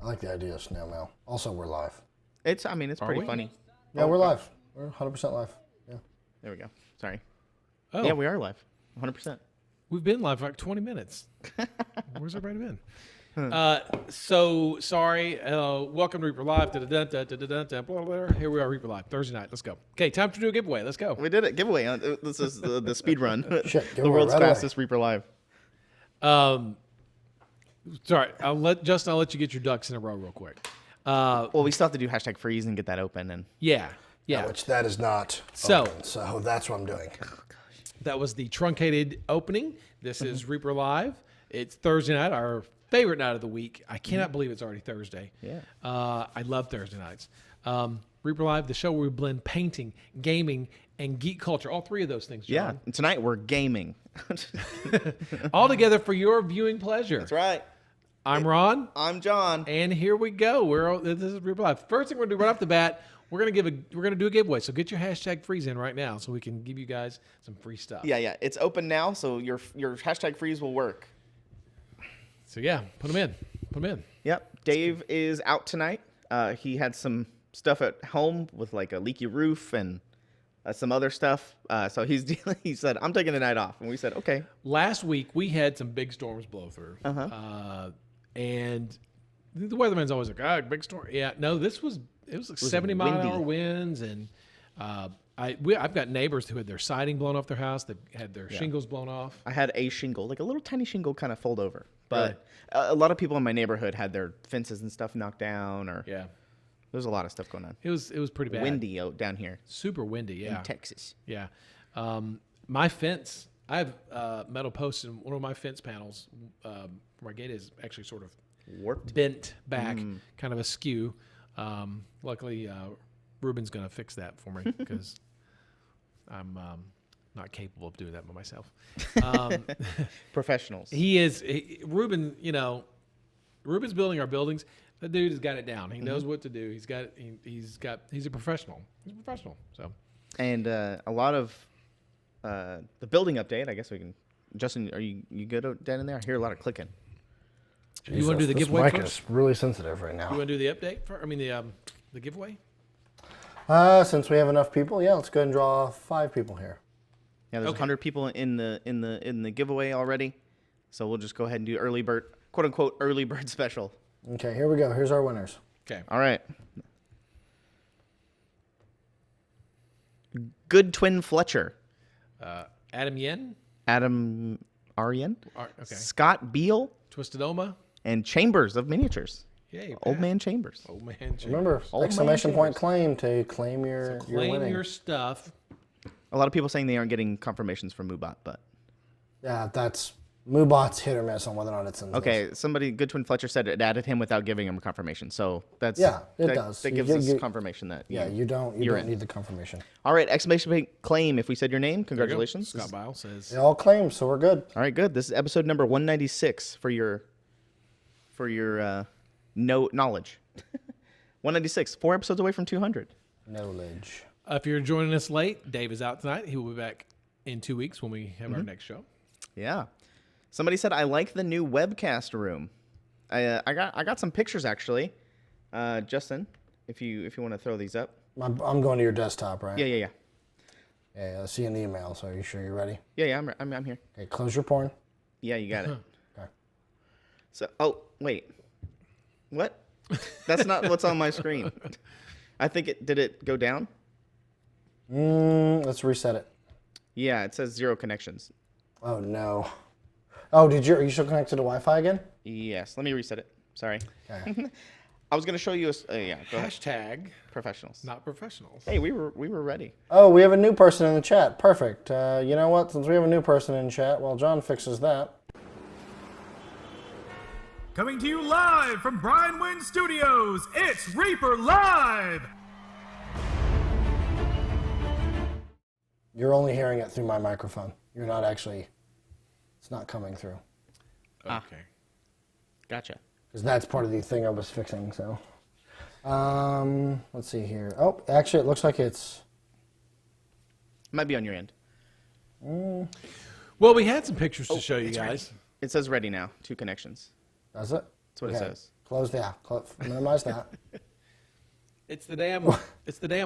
like the idea of snail mail. Also, we're live. It's pretty funny. Yeah, we're live. We're 100% live. Yeah. There we go. Sorry. Oh, Yeah, we are live. 100%. we've been live for like 20 minutes. Where's everybody been? So sorry. Welcome to Reaper Live. Blah, blah, blah. Here we are, Reaper Live, Thursday night. Let's go. Okay, time to do a giveaway. Let's go. We did it. Giveaway. This is the speed run. Shit, The giveaway world's right away. fastest Reaper Live. Sorry, Justin, I'll let you get your ducks in a row real quick. Well, we still have to do hashtag freeze and get that open. And Yeah. Which that is not So- open, so that's what I'm doing. That was the truncated opening. This is Reaper Live. It's Thursday night, our favorite night of the week. I cannot believe it's already Thursday. Yeah. I love Thursday nights. Reaper Live, the show where we blend painting, gaming, and geek culture. All three of those things, yeah, John. and tonight we're gaming. All together for your viewing pleasure. That's right. I'm Ron, I'm John. and here we go. This is Reaper Live. First thing we're gonna do right off the bat, we're gonna do a giveaway. So get your hashtag freeze in right now, so we can give you guys some free stuff. Yeah. It's open now, so your hashtag freeze will work. So yeah, put them in. Yep. Dave is out tonight. He had some stuff at home with like a leaky roof and some other stuff. So he said, I'm taking the night off. And we said, okay. Last week we had some big storms blow through, and the weatherman's always like, big storm. Yeah, no, it was like 70-mile-an-hour winds, and I've got neighbors who had their siding blown off their house. They had their shingles blown off. I had a shingle, like a little tiny shingle kind of fold over. But a lot of people in my neighborhood had their fences and stuff knocked down. Or there's a lot of stuff going on. It was pretty bad. Windy out down here. Super windy. Yeah, in Texas. Yeah. My fence, I have metal posts, and one of my fence panels for my gate is actually sort of Warped. bent back, kind of askew. Luckily, Ruben's going to fix that for me because I'm not capable of doing that by myself. Professionals. Ruben, Ruben's building our buildings. That dude has got it down. He knows what to do. He's a professional. He's a professional. So, and a lot of the building update. I guess we can. Justin, are you good down in there? I hear a lot of clicking. You want to do the This giveaway mic first? is really sensitive right now. You want to do the update? The giveaway? Since we have enough people, yeah, let's go ahead and draw 5 people here. Yeah, there's 100 people in the giveaway already, so we'll just go ahead and do early bird, quote unquote, early bird special. Okay, here we go. Here's our winners. Okay. All right. Good Twin Fletcher. Adam Yen. Adam Aryan. Okay. Scott Beal. Twisted Oma. And Chambers of Miniatures. Yay, Old Pat. Man Chambers. Old man. Chambers. Remember, Old man exclamation point Chambers. claim to claim your Claim winning. your stuff. A lot of people saying they aren't getting confirmations from Moobot, but Yeah, that's Moobot's hit or miss on whether or not it sends. okay. Somebody, Good Twin Fletcher, said it added him without giving him confirmation. So that's Yeah, it that, does. That You gives get- us confirmation that Yeah, you don't you're in. need the confirmation. All right, exclamation point claim. If we said your name, There you go. congratulations. Scott Bile says. They all claim, so we're good. All right, good. This is episode number 196 for your knowledge. 196, 4 episodes away from 200. Knowledge. If you're joining us late, Dave is out tonight. He will be back in 2 weeks when we have our next show. Yeah. Somebody said I like the new webcast room. I got some pictures actually. Justin, if you want to throw these up. I'm going to your desktop, right? Yeah. Yeah, I see an email, so are you sure you're ready? Yeah. I'm here. Okay, close your porn. Yeah, you got it. Okay. So, wait. What? That's not what's on my screen. I think did it go down? Let's reset it. Yeah, it says 0 connections. Oh, no. Oh, are you still connected to Wi-Fi again? Yes, let me reset it. Sorry. Okay. I was going to show you go ahead. Hashtag Professionals. not professionals. Hey, we were ready. Oh, we have a new person in the chat. Perfect. You know what? Since we have a new person in chat, while John fixes that. Coming to you live from Brian Wynn Studios, it's Reaper Live! You're only hearing it through my microphone. You're not actually... It's not coming through. Okay. Gotcha. Because that's part of the thing I was fixing, so... let's see here. Oh, actually, it looks like it's... Might be on your end. Well, we had some pictures to show you guys. It says ready now. 2 connections. Does it? That's what it says. Close, yeah. Minimize that. It's the damn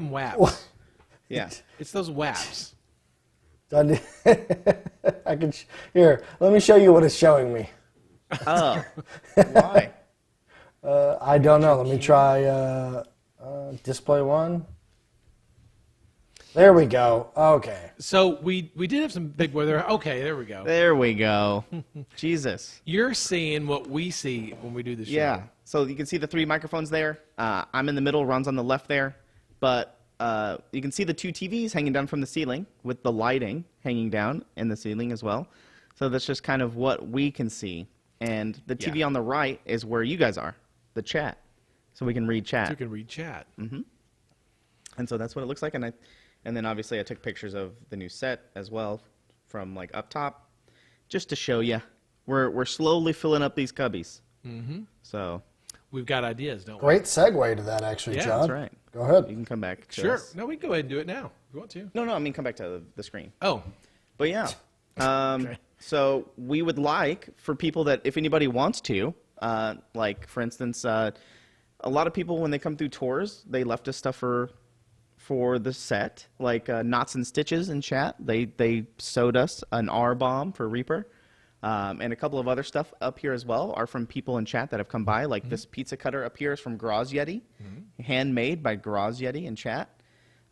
WAPs. Yeah. It's those WAPs. I can here. Let me show you what it's showing me. Oh. Why? I don't know. Let me try display one. There we go. Okay. So we did have some big weather. Okay, there we go. There we go. Jesus. You're seeing what we see when we do the show. Yeah. So you can see the 3 microphones there. I'm in the middle. Ron's on the left there. But you can see the 2 TVs hanging down from the ceiling with the lighting hanging down in the ceiling as well. So that's just kind of what we can see. And the TV on the right is where you guys are, the chat. So we can read chat. You can read chat. Mm-hmm. And so that's what it looks like. And then obviously I took pictures of the new set as well from like up top, just to show you. We're slowly filling up these cubbies. Mm-hmm. So we've got ideas, don't we? Great segue to that, actually, Yeah, John. that's right. Go ahead. You can come back. To Sure. us. No, we can go ahead and do it now if you want to. No, I mean come back to the screen. Oh, But yeah. Okay. So we would like for people that, if anybody wants to, like for instance, a lot of people when they come through tours, they left us stuff for the set, like Knots and Stitches in chat. They sewed us an R bomb for Reaper. And a couple of other stuff up here as well are from people in chat that have come by. Like this pizza cutter up here is from Graz Yeti, handmade by Graz Yeti in chat.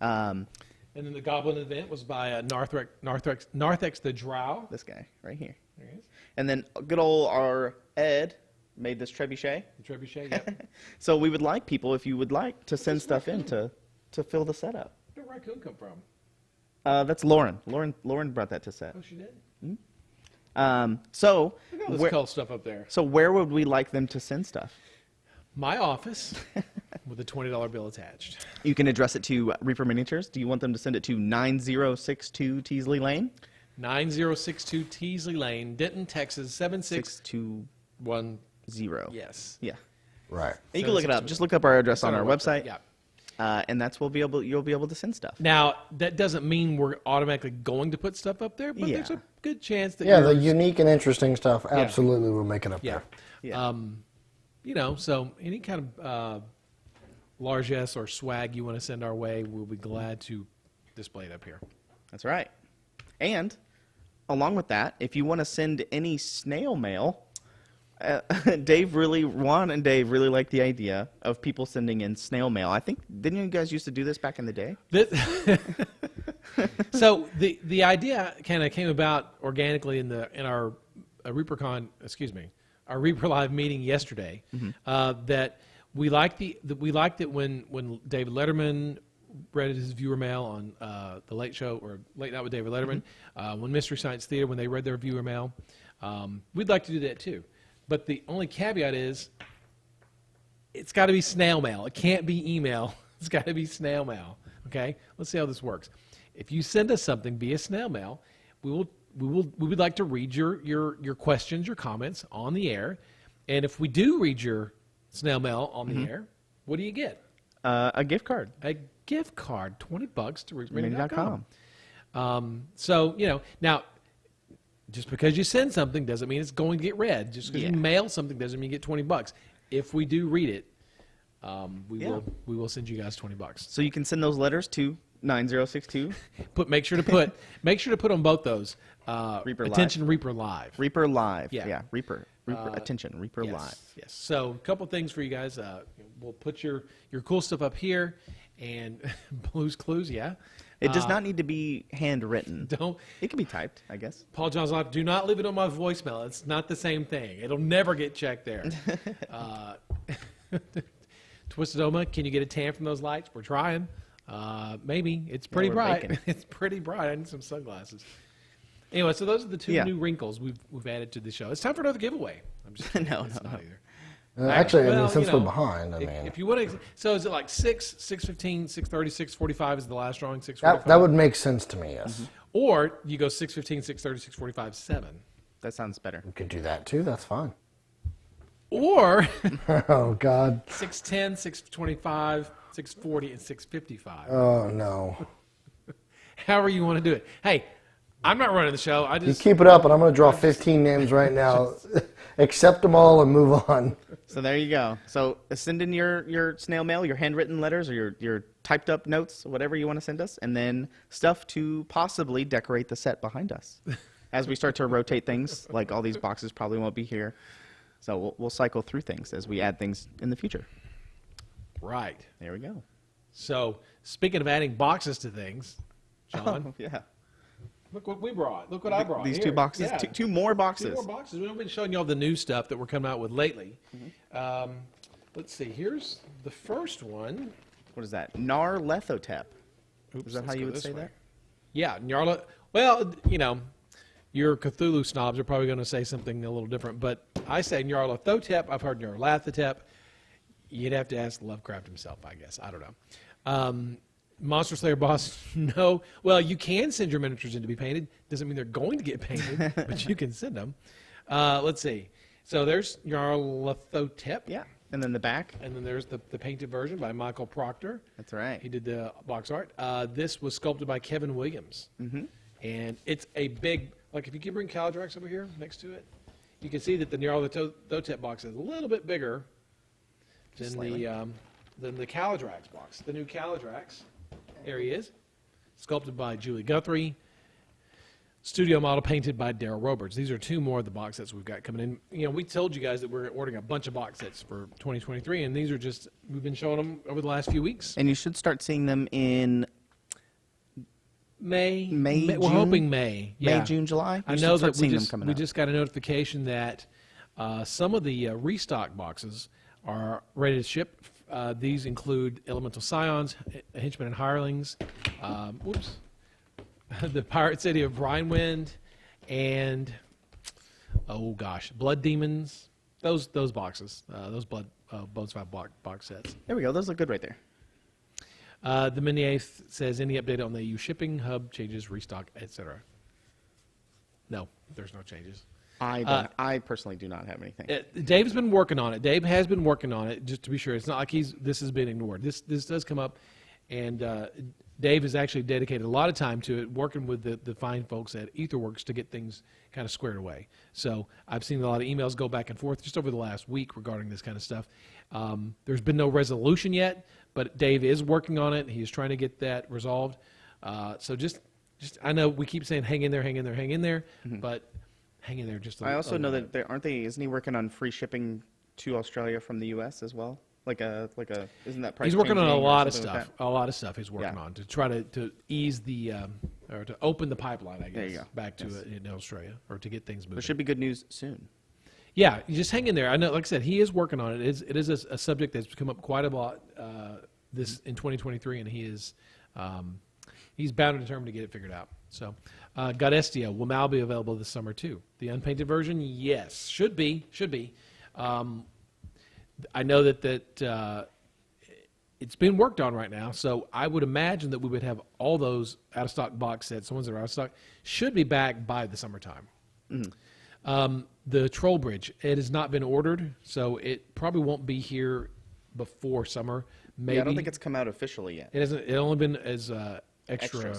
and then the Goblin event was by Narthex the Drow. This guy right here. There he is. And then good old our Ed made this trebuchet. The Trebuchet, yep. So we would like people, if you would like, to send stuff in to fill the setup. Where did raccoon come from? That's Lauren. Lauren brought that to set. Oh, she did? So Look at all this where, cool stuff up there. so where would we like them to send stuff? My office with a $20 bill attached. You can address it to Reaper Miniatures. Do you want them to send it to 9062 Teasley Lane? 9062 Teasley Lane, Denton, Texas, 621 Yes. Yeah. Right. You can look it up. Just look up our address on our website. Yeah. And that's you'll be able to send stuff. Now, that doesn't mean we're automatically going to put stuff up there, but Yeah. there's a good chance that Yeah, the yours- unique and interesting stuff absolutely will make it up Yeah. there. Yeah. You know, so any kind of largesse or swag you want to send our way, we'll be glad to display it up here. That's right. And along with that, if you want to send any snail mail, Ron and Dave really like the idea of people sending in snail mail. I think, didn't you guys used to do this back in the day? So the idea kind of came about organically in our our Reaper Live meeting yesterday. That we liked it when David Letterman read his viewer mail on the Late Show or Late Night with David Letterman, when Mystery Science Theater when they read their viewer mail. We'd like to do that too, but the only caveat is it's got to be snail mail. It can't be email. It's got to be snail mail. Okay, let's see how this works. If you send us something via snail mail, we would like to read your questions, your comments on the air, and if we do read your snail mail on the air, what do you get? A gift card. A gift card, $20 to reaperlive.com. So, you know, now, just because you send something doesn't mean it's going to get read. Just because you mail something doesn't mean you get $20. If we do read it, we will send you guys $20. So you can send those letters to 9062. Make sure to put on both those. Reaper Live. Attention, Reaper Live. Reaper Live. Yeah. Reaper. Attention, Reaper Live. Yes. So a couple things for you guys. We'll put your cool stuff up here, and Blue's Clues. Yeah. It does not need to be handwritten. Don't. It can be typed, I guess. Paul John's life. Do not leave it on my voicemail. It's not the same thing. It'll never get checked there. Twisted Oma, can you get a tan from those lights? We're trying. Maybe. It's pretty we're bright. baking. It's pretty bright. I need some sunglasses. Anyway, so those are the two new wrinkles we've added to the show. It's time for another giveaway. I'm just kidding. No. Not either. Actually, I Well, mean, since you know, we're behind, If you want to, so is it like 6, 6:15, 6:30, 6:45 is the last drawing, 6:45? that would make sense to me, yes. Or you go 6:15, 6:30, 6:45, 7. That sounds better. We could do that too, that's fine. Or Oh, God. 6:10, 6:25, 6:40, and 6:55. Oh, no. However you want to do it. Hey, I'm not running the show. I You just keep it up, and I'm going to draw 15 names right now. accept them all and move on. So there you go. So send in your snail mail, your handwritten letters, or your typed up notes, whatever you want to send us, and then stuff to possibly decorate the set behind us. As we start to rotate things, like all these boxes probably won't be here. So we'll cycle through things as we add things in the future. Right. There we go. So speaking of adding boxes to things, Sean, Oh, yeah. look what we brought. Look what I brought. These Here. 2 boxes, Yeah. two more boxes. 2 more boxes. We've been showing you all the new stuff that we're coming out with lately. Let's see. Here's the first one. What is that? Nyarlathotep. Oops, Is that how let's you go would this say way. that? Yeah, Nyarla. Well, you know, your Cthulhu snobs are probably going to say something a little different, but I say Nyarlathotep. I've heard Nyarlathotep. You'd have to ask Lovecraft himself, I guess. I don't know. Monster Slayer boss, no. Well, you can send your miniatures in to be painted. Doesn't mean they're going to get painted, but you can send them. Let's see. So there's Nyarlathotep. Yeah. And then the back. And then there's the painted version by Michael Proctor. That's right. He did the box art. This was sculpted by Kevin Williams. Mm-hmm. And it's a big, like if you can bring Calidrax over here next to it, you can see that the Nyarlathotep box is a little bit bigger than the Calidrax box. The new Calidrax. There he is. Sculpted by Julie Guthrie. Studio model painted by Daryl Roberts. These are 2 more of the box sets we've got coming in. You know, we told you guys that we're ordering a bunch of box sets for 2023, and these are just, we've been showing them over the last few weeks. And you should start seeing them in May. June? We're hoping May. Yeah. May, June, July. I You know should start that seeing them coming we out. just got a notification that some of the restock boxes are ready to ship. These include Elemental Scions, Henchmen and Hirelings, the Pirate City of Brinewind, and oh gosh, Blood Demons. Those boxes, those Bones 5 box sets. There we go. Those look good right there. The Minier says any update on the EU shipping hub changes, restock, etc. No, there's no changes. I personally do not have anything. Dave's been working on it. Dave has been working on it, just to be sure. It's not like this has been ignored. This does come up, and Dave has actually dedicated a lot of time to it, working with the fine folks at Etherworks to get things kind of squared away. So I've seen a lot of emails go back and forth just over the last week regarding this kind of stuff. There's been no resolution yet, but Dave is working on it. He's trying to get that resolved. So just I know we keep saying hang in there, hang in there, hang in there, but hang in there just a little. I also know that isn't he working on free shipping to Australia from the U.S. as well? Isn't that price? He's working on a changing or lot of something like stuff. A lot of stuff he's working on to try to ease the or to open the pipeline, I guess, There you go. back to it in Australia, or to get things moving. There should be good news soon. Yeah, you just hang in there. I know, like I said, he is working on it. It is a subject that's come up quite a lot this in 2023, and he's bound and determined to get it figured out. So, Godestia will now be available this summer too. The unpainted version, yes, should be. I know that it's being worked on right now, so I would imagine that we would have all those out of stock box sets, the ones that are out of stock, should be back by the summertime. The Troll Bridge, it has not been ordered, so it probably won't be here before summer. Maybe Yeah, I don't think it's come out officially yet. it hasn't. It only been as extra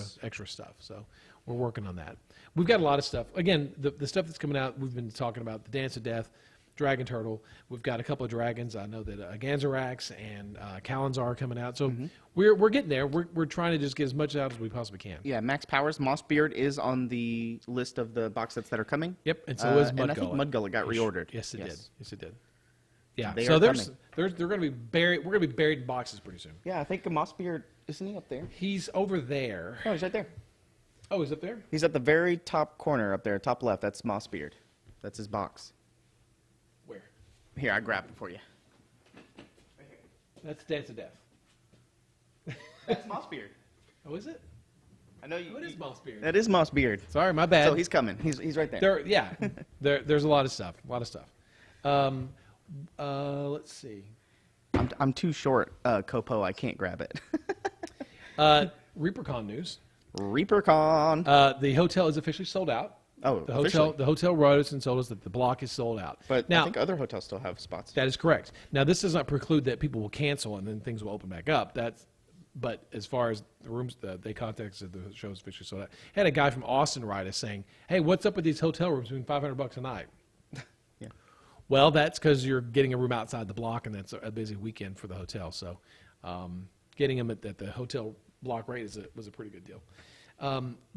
stuff. So we're working on that. We've got a lot of stuff. Again, the stuff that's coming out, we've been talking about the Dance of Death, Dragon Turtle. We've got a couple of dragons. I know that Ganzarax and Kalanzar are coming out. So we're getting there. We're trying to just get as much out as we possibly can. Yeah, Max Powers, Mossbeard is on the list of the box sets that are coming. Yep, and so is Mudgullet. And I think Mudgullet got reordered. Yes, it did. Yes, it did. Yeah, They so are they're coming. going to be buried. We're going to be buried in boxes pretty soon. Yeah, I think Mossbeard, isn't he up there? He's over there. No, he's right there. Oh, he's up there? He's at the very top corner up there, top left. That's Mossbeard. That's his box. Where? Here, I grabbed it for you. That's Dance of Death. That's Mossbeard. Oh, is it? I know you. Oh, it is Mossbeard. That is Mossbeard. Sorry, my bad. So he's coming. He's right there. There's a lot of stuff. Let's see. I'm too short, Copo. I can't grab it. ReaperCon news. ReaperCon. The hotel is officially sold out. Oh, The officially? hotel wrote us and told us that the block is sold out. But now, I think other hotels still have spots. that is correct. Now, this does not preclude that people will cancel and then things will open back up. But as far as the rooms, they contacted the show's officially sold out. Had a guy from Austin write us saying, "Hey, what's up with these hotel rooms being $500 a night?" Yeah. Well, that's because you're getting a room outside the block, and that's a busy weekend for the hotel. So getting them at the hotel block rate was a pretty good deal.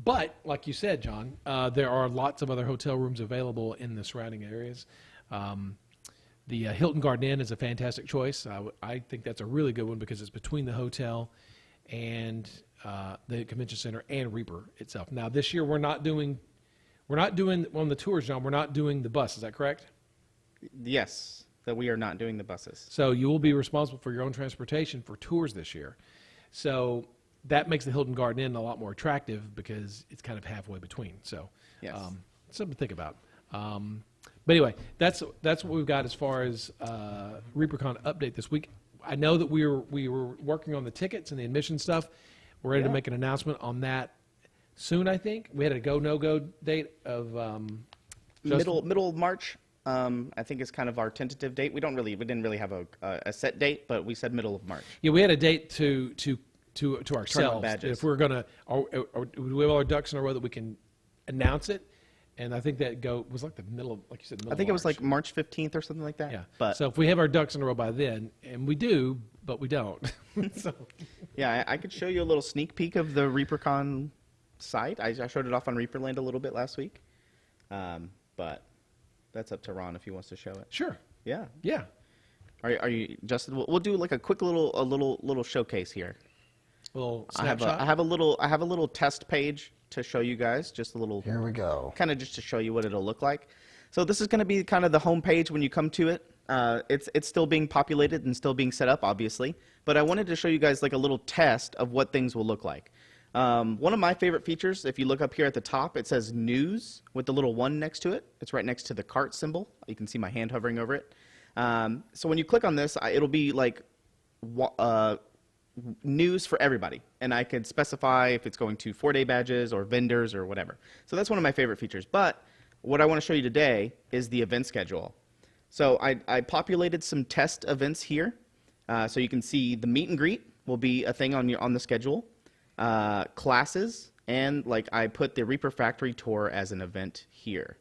But like you said, John, there are lots of other hotel rooms available in the surrounding areas. The Hilton Garden Inn is a fantastic choice. I think that's a really good one because it's between the hotel and the convention center and Reaper itself. Now this year we're not doing on the tours, John. We're not doing the bus. Is that correct? Yes, that we are not doing the buses. So you will be responsible for your own transportation for tours this year. So that makes the Hilton Garden Inn a lot more attractive because it's kind of halfway between. So Yes. Something to think about. But anyway, that's what we've got as far as ReaperCon update this week. I know that we were working on the tickets and the admission stuff. We're ready to make an announcement on that soon. I think we had a go no go date of middle of March. I think is kind of our tentative date. We didn't really have a set date, but we said middle of March. Yeah, we had a date to ourselves. badges. If we're gonna, or do we have all our ducks in a row that we can announce it? And I think that was like the middle of, like you said, I think it was like March 15th or something like that. Yeah. But so if we have our ducks in a row by then, and we do, but we don't. So yeah, I could show you a little sneak peek of the ReaperCon site. I showed it off on Reaperland a little bit last week, but that's up to Ron if he wants to show it. sure. Yeah. Yeah. Are you Justin? We'll do like a quick little showcase here. A little I have snapshot. a little test page to show you guys, just a little. Here we go. Kind of just to show you what it'll look like. So this is going to be kind of the home page when you come to it. It's still being populated and still being set up, obviously. But I wanted to show you guys like a little test of what things will look like. One of my favorite features, if you look up here at the top, it says News with the little 1 next to it. It's right next to the cart symbol. You can see my hand hovering over it. So when you click on this, it'll be like news for everybody. And I could specify if it's going to 4-day badges or vendors or whatever. So that's one of my favorite features. But what I want to show you today is the event schedule. So I populated some test events here. So you can see the meet and greet will be a thing on the schedule. Classes, and like I put the Reaper Factory Tour as an event here.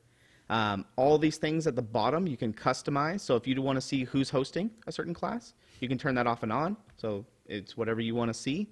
All these things at the bottom you can customize. So if you want to see who's hosting a certain class, you can turn that off and on. So it's whatever you want to see.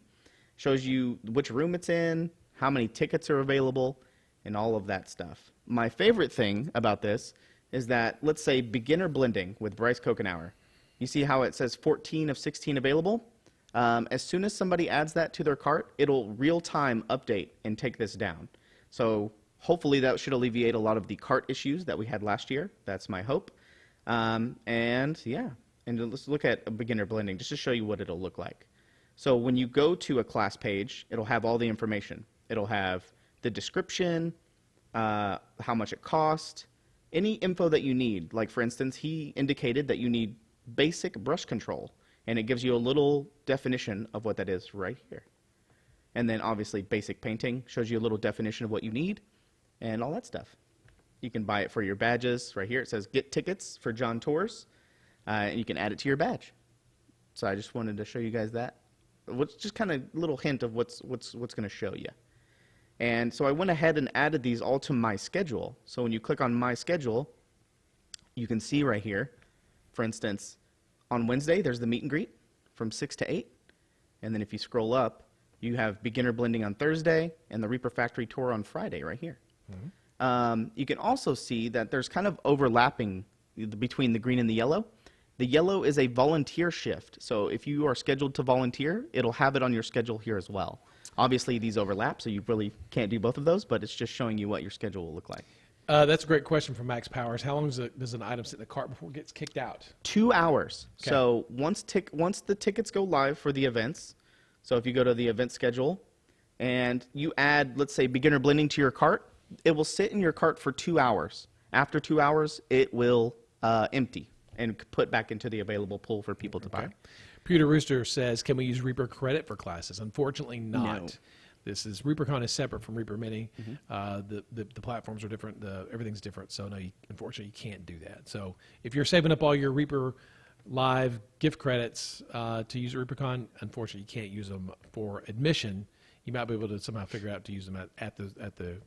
Shows you which room it's in, how many tickets are available, and all of that stuff. My favorite thing about this is that, let's say beginner blending with Bryce Kokenauer. You see how it says 14 of 16 available? As soon as somebody adds that to their cart, it'll real-time update and take this down. So hopefully that should alleviate a lot of the cart issues that we had last year. That's my hope. And yeah, and let's look at a beginner blending just to show you what it'll look like. So when you go to a class page, it'll have all the information. It'll have the description, how much it cost, any info that you need. Like for instance, he indicated that you need basic brush control. And it gives you a little definition of what that is right here. And then obviously basic painting shows you a little definition of what you need and all that stuff. You can buy it for your badges. Right here it says get tickets for John Tours. And you can add it to your badge. So I just wanted to show you guys that. What's just kind of a little hint of what's going to show you. And so I went ahead and added these all to my schedule. So when you click on my schedule, you can see right here, for instance, on Wednesday, there's the meet and greet from 6 to 8. And then if you scroll up, you have beginner blending on Thursday and the Reaper Factory Tour on Friday right here. Mm-hmm. You can also see that there's kind of overlapping between the green and the yellow. The yellow is a volunteer shift. So if you are scheduled to volunteer, it'll have it on your schedule here as well. Obviously, these overlap, so you really can't do both of those, but it's just showing you what your schedule will look like. That's a great question from Max Powers. How long does an item sit in the cart before it gets kicked out? 2 hours. Okay. So once the tickets go live for the events, so if you go to the event schedule and you add, let's say, beginner blending to your cart, it will sit in your cart for 2 hours. After 2 hours, it will empty and put back into the available pool for people to buy. Pewter Rooster says, can we use Reaper credit for classes? Unfortunately not. No. This is ReaperCon is separate from Reaper Mini. Mm-hmm. The platforms are different. Everything's different. So no, unfortunately, you can't do that. So if you're saving up all your Reaper Live gift credits to use ReaperCon, unfortunately, you can't use them for admission. You might be able to somehow figure out to use them at the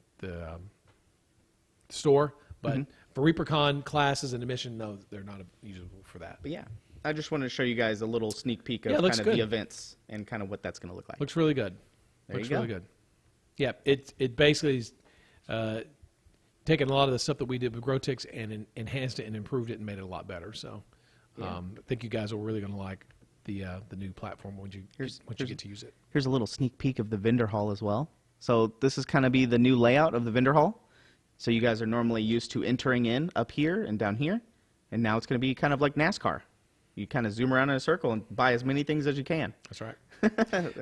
store, but for ReaperCon classes and admission, no, they're not usable for that. But yeah, I just wanted to show you guys a little sneak peek of Yeah, it looks kind of good. the events and kind of what that's going to look like. Looks really good. There Looks you go. really good. Yeah, it basically is taken a lot of the stuff that we did with Grotix and enhanced it and improved it and made it a lot better. So I think you guys are really going to like the new platform once you get to use it. Here's a little sneak peek of the vendor hall as well. So this is kind of be the new layout of the vendor hall. So you guys are normally used to entering in up here and down here, and now it's going to be kind of like NASCAR. You kind of zoom around in a circle and buy as many things as you can. That's right.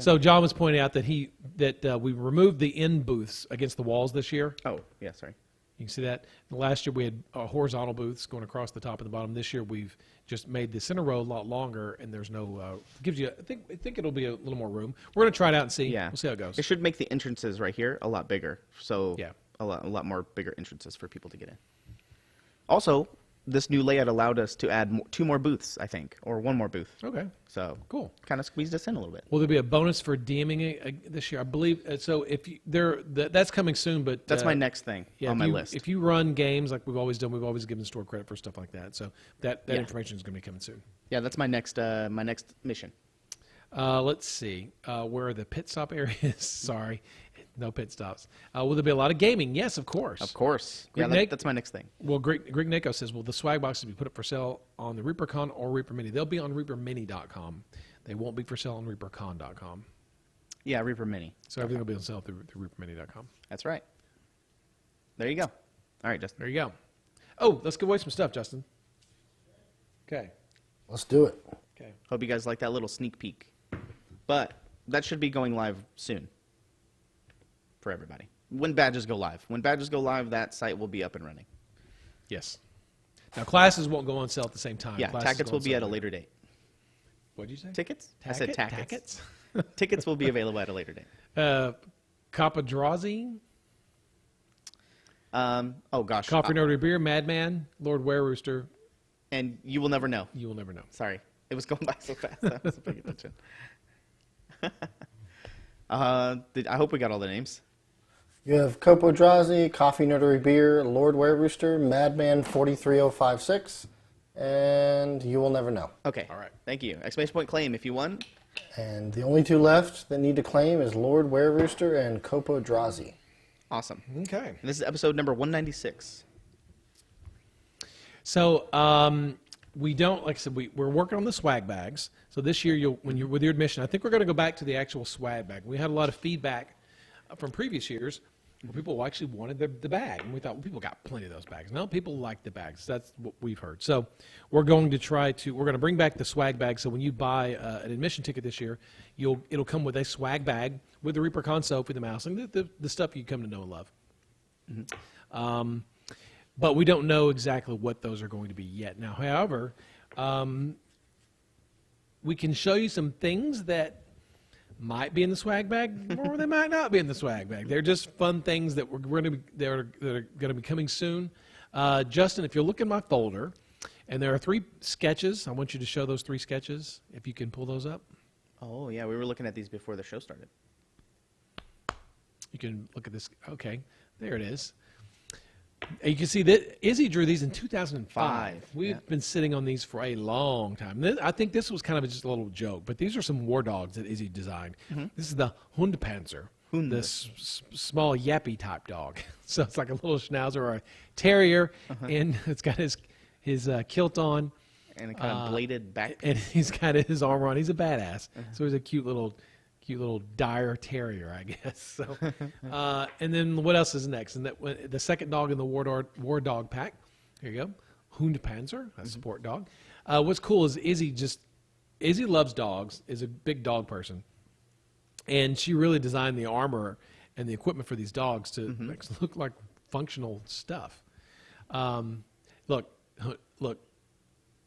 So John was pointing out that we removed the end booths against the walls this year. Oh, yeah, sorry. You can see that. Last year we had horizontal booths going across the top and the bottom. This year we've just made the center row a lot longer, and there's no gives you. I think it'll be a little more room. We're gonna try it out and see. Yeah, we'll see how it goes. It should make the entrances right here a lot bigger. So yeah, a lot more bigger entrances for people to get in. Also, this new layout allowed us to add 2 more booths, I think, or 1 more booth. Okay. So Cool. Kind of squeezed us in a little bit. Will there be a bonus for DMing this year? I believe so. If you, that's coming soon, but That's my next thing on my list. If you run games like we've always done, we've always given the store credit for stuff like that. So that information is going to be coming soon. Yeah, that's my next mission. Let's see. Where are the pit stop areas? Sorry. No pit stops. Will there be a lot of gaming? Yes, of course. Of course. Greg Yeah, Nick- that's my next thing. Well, Greg Nako says, will the swag boxes be put up for sale on the ReaperCon or Reaper Mini? They'll be on ReaperMini.com. They won't be for sale on ReaperCon.com. Yeah, Reaper Mini. So everything will be on sale through ReaperMini.com. That's right. There you go. All right, Justin. There you go. Oh, let's give away some stuff, Justin. Okay. Let's do it. Okay. Hope you guys like that little sneak peek. But that should be going live soon for everybody. When badges go live. When badges go live, that site will be up and running. Yes. Now, classes won't go on sale at the same time. Yeah, Classes tackets go will on be sale at a later. later date. What did you say? Tickets? I said tackets. Tackets? Tickets will be available at a later date. Capadrazi, Oh, gosh. Coffee Notary Beer, Madman, Lord Wererooster. And you will never know. You will never know. Sorry. It was going by so fast. I wasn't paying attention. I hope we got all the names. You have Copodrazi, Coffee Notary Beer, Lord Wererooster, Madman 43056, and You Will Never Know. Okay. All right. Thank you. Exclamation point claim if you won. And the only 2 left that need to claim is Lord Wererooster and Copodrazi. Awesome. Okay. And this is episode number 196. So we don't, like I said, we're working on the swag bags. So this year, when you're with your admission, I think we're going to go back to the actual swag bag. We had a lot of feedback from previous years where people actually wanted the bag. And we thought, well, people got plenty of those bags. No, people like the bags. That's what we've heard. So we're going to bring back the swag bag. So when you buy an admission ticket this year, it'll come with a swag bag with the ReaperCon soap, with the mouse, and the stuff you come to know and love. Mm-hmm. But we don't know exactly what those are going to be yet. Now, however, we can show you some things that might be in the swag bag, or they might not be in the swag bag. They're just fun things that that are going to be coming soon. Justin, if you look in my folder, and there are 3 sketches, I want you to show those 3 sketches, if you can pull those up. Oh, yeah. We were looking at these before the show started. You can look at this. Okay, there it is. You can see that Izzy drew these in 2005. We've been sitting on these for a long time. I think this was kind of just a little joke, but these are some war dogs that Izzy designed. Mm-hmm. This is the Hundepanzer, this small yappy type dog. So it's like a little schnauzer or a terrier, and it's got his kilt on. And a kind of bladed back. And he's got his armor on. He's a badass. So he's a cute little dire terrier, I guess. So, and then what else is next? And the second dog in the war dog pack. Here you go, Hundepanzer, a support dog. What's cool is Izzy loves dogs. Is a big dog person, and she really designed the armor and the equipment for these dogs to look like functional stuff. Look.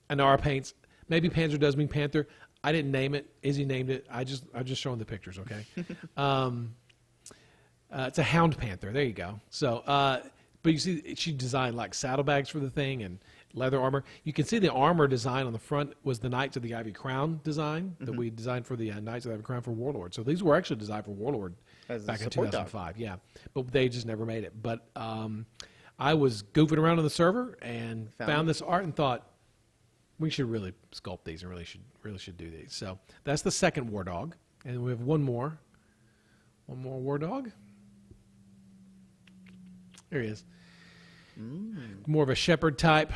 I know our paints. Maybe Panzer does mean Panther. I didn't name it. Izzy named it. I'm just showing the pictures, okay? It's a hound panther. There you go. So, but you see, she designed like saddlebags for the thing and leather armor. You can see the armor design on the front was the Knights of the Ivy Crown design that we designed for the Knights of the Ivy Crown for Warlord. So these were actually designed for Warlord As a back in support 2005. dog. Yeah, but they just never made it. But I was goofing around on the server and found this art and thought we should really sculpt these and really should do these. So that's the second war dog, and we have one more war dog. There he is. More of a shepherd type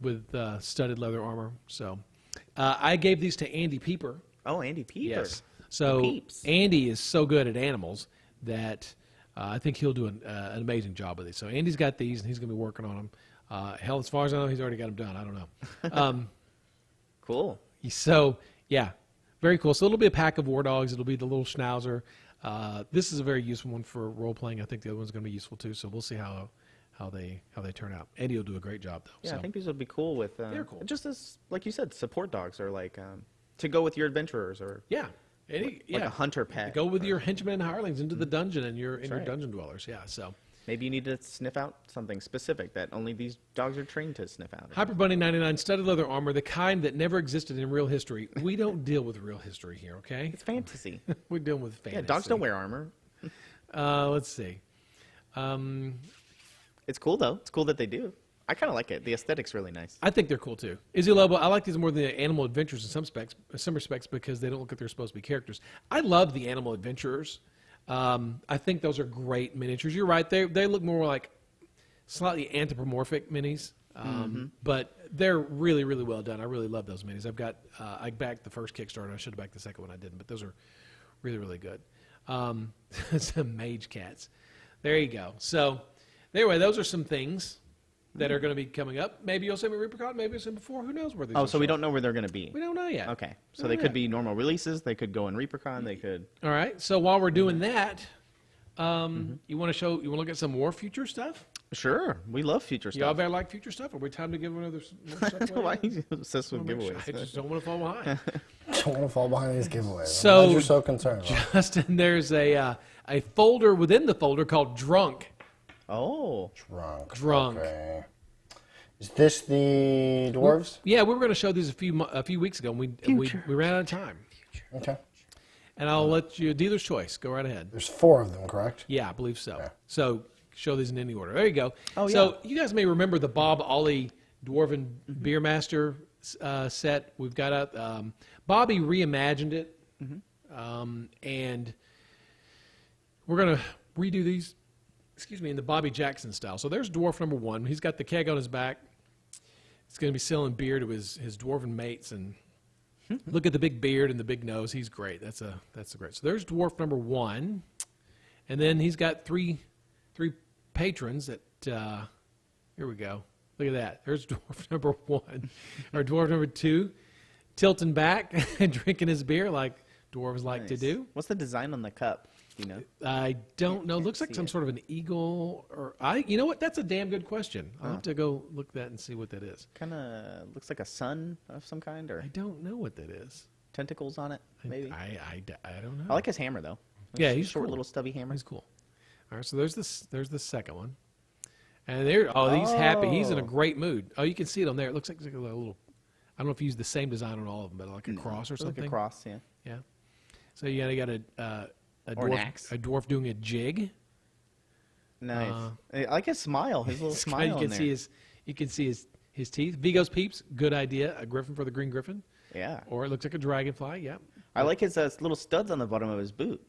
with studded leather armor. So I gave these to Andy Pieper. Oh, Andy Pieper. Yes. So Andy is so good at animals that I think he'll do an amazing job with these. So Andy's got these, and he's going to be working on them. Hell, as far as I know, he's already got them done. I don't know. Cool. So, yeah, very cool. So it'll be a pack of war dogs. It'll be the little schnauzer. This is a very useful one for role-playing. I think the other one's going to be useful, too. So we'll see how they turn out. Andy will do a great job, though. Yeah, so. I think these would be cool with They're cool. just as, like you said, support dogs or like to go with your adventurers or Yeah. like a hunter pet. Go with your henchmen and hirelings into the dungeon and your dungeon dwellers. Yeah, so. Maybe you need to sniff out something specific that only these dogs are trained to sniff out. Hyper Bunny 99 studded leather armor, the kind that never existed in real history. We don't deal with real history here, okay? It's fantasy. We're dealing with fantasy. Yeah, dogs don't wear armor. Let's see. It's cool, though. It's cool that they do. I kind of like it. The aesthetic's really nice. I think they're cool, too. Izzy Lobo, I like these more than the Animal Adventures in some respects because they don't look like they're supposed to be characters. I love the Animal Adventurers. I think those are great miniatures. You're right. They look more like slightly anthropomorphic minis, but they're really, really well done. I really love those minis. I backed the first Kickstarter. I should have backed the second one. I didn't, but those are really, really good. Some mage cats. There you go. So anyway, those are some things that are going to be coming up. Maybe you'll send me Reapercon, maybe you'll send before. Who knows where these Oh, so we don't know where they're going to be. We don't know yet. Okay. So they could be normal releases. They could go in Reapercon. They could. All right. So while we're doing that, you want to look at some more future stuff? Sure. We love future Y'all stuff. better like future stuff. Are we time to give another more stuff away? Why are you obsessed with giveaways? I just don't want to fall behind. Don't want to fall behind these giveaways. So, I'm glad you're so concerned about it. Justin, there's a folder within the folder called Drunk. Oh. Drunk. Okay. Is this the dwarves? Yeah, we were going to show these a few weeks ago, and we ran out of time. Okay. And I'll let you, dealer's choice. Go right ahead. There's 4 of them, correct? Yeah, I believe so. Okay. So show these in any order. There you go. Oh, yeah. So you guys may remember the Bob Ollie Dwarven Beer Master set. We've got out. Bobby reimagined it, and we're going to redo these, in the Bobby Jackson style. So there's dwarf number 1. He's got the keg on his back. He's going to be selling beer to his dwarven mates, and look at the big beard and the big nose. He's great. That's great. So there's dwarf number 1, and then he's got three patrons that. Here we go. Look at that. There's dwarf number 1, or dwarf number 2, tilting back and drinking his beer like dwarves like to do. What's the design on the cup? Do you know? I don't know. It looks like some sort of an eagle, or you know what? That's a damn good question. I'll have to go look at that and see what that is. Kind of looks like a sun of some kind, or I don't know what that is. tentacles on it, maybe. I don't know. I like his hammer though. Yeah, he's short, cool. little stubby hammer. He's cool. All right, so there's the second one, and he's happy. He's in a great mood. Oh, you can see it on there. It looks like a little. I don't know if you use the same design on all of them, but like a cross or something. Like a cross, yeah. Yeah. So you got a dwarf doing a jig. Nice. I like his smile. His little smile. You can see his teeth. Vigo's Peeps, good idea. A griffin for the green griffin. Yeah. Or it looks like a dragonfly. Yeah. I like his little studs on the bottom of his boot.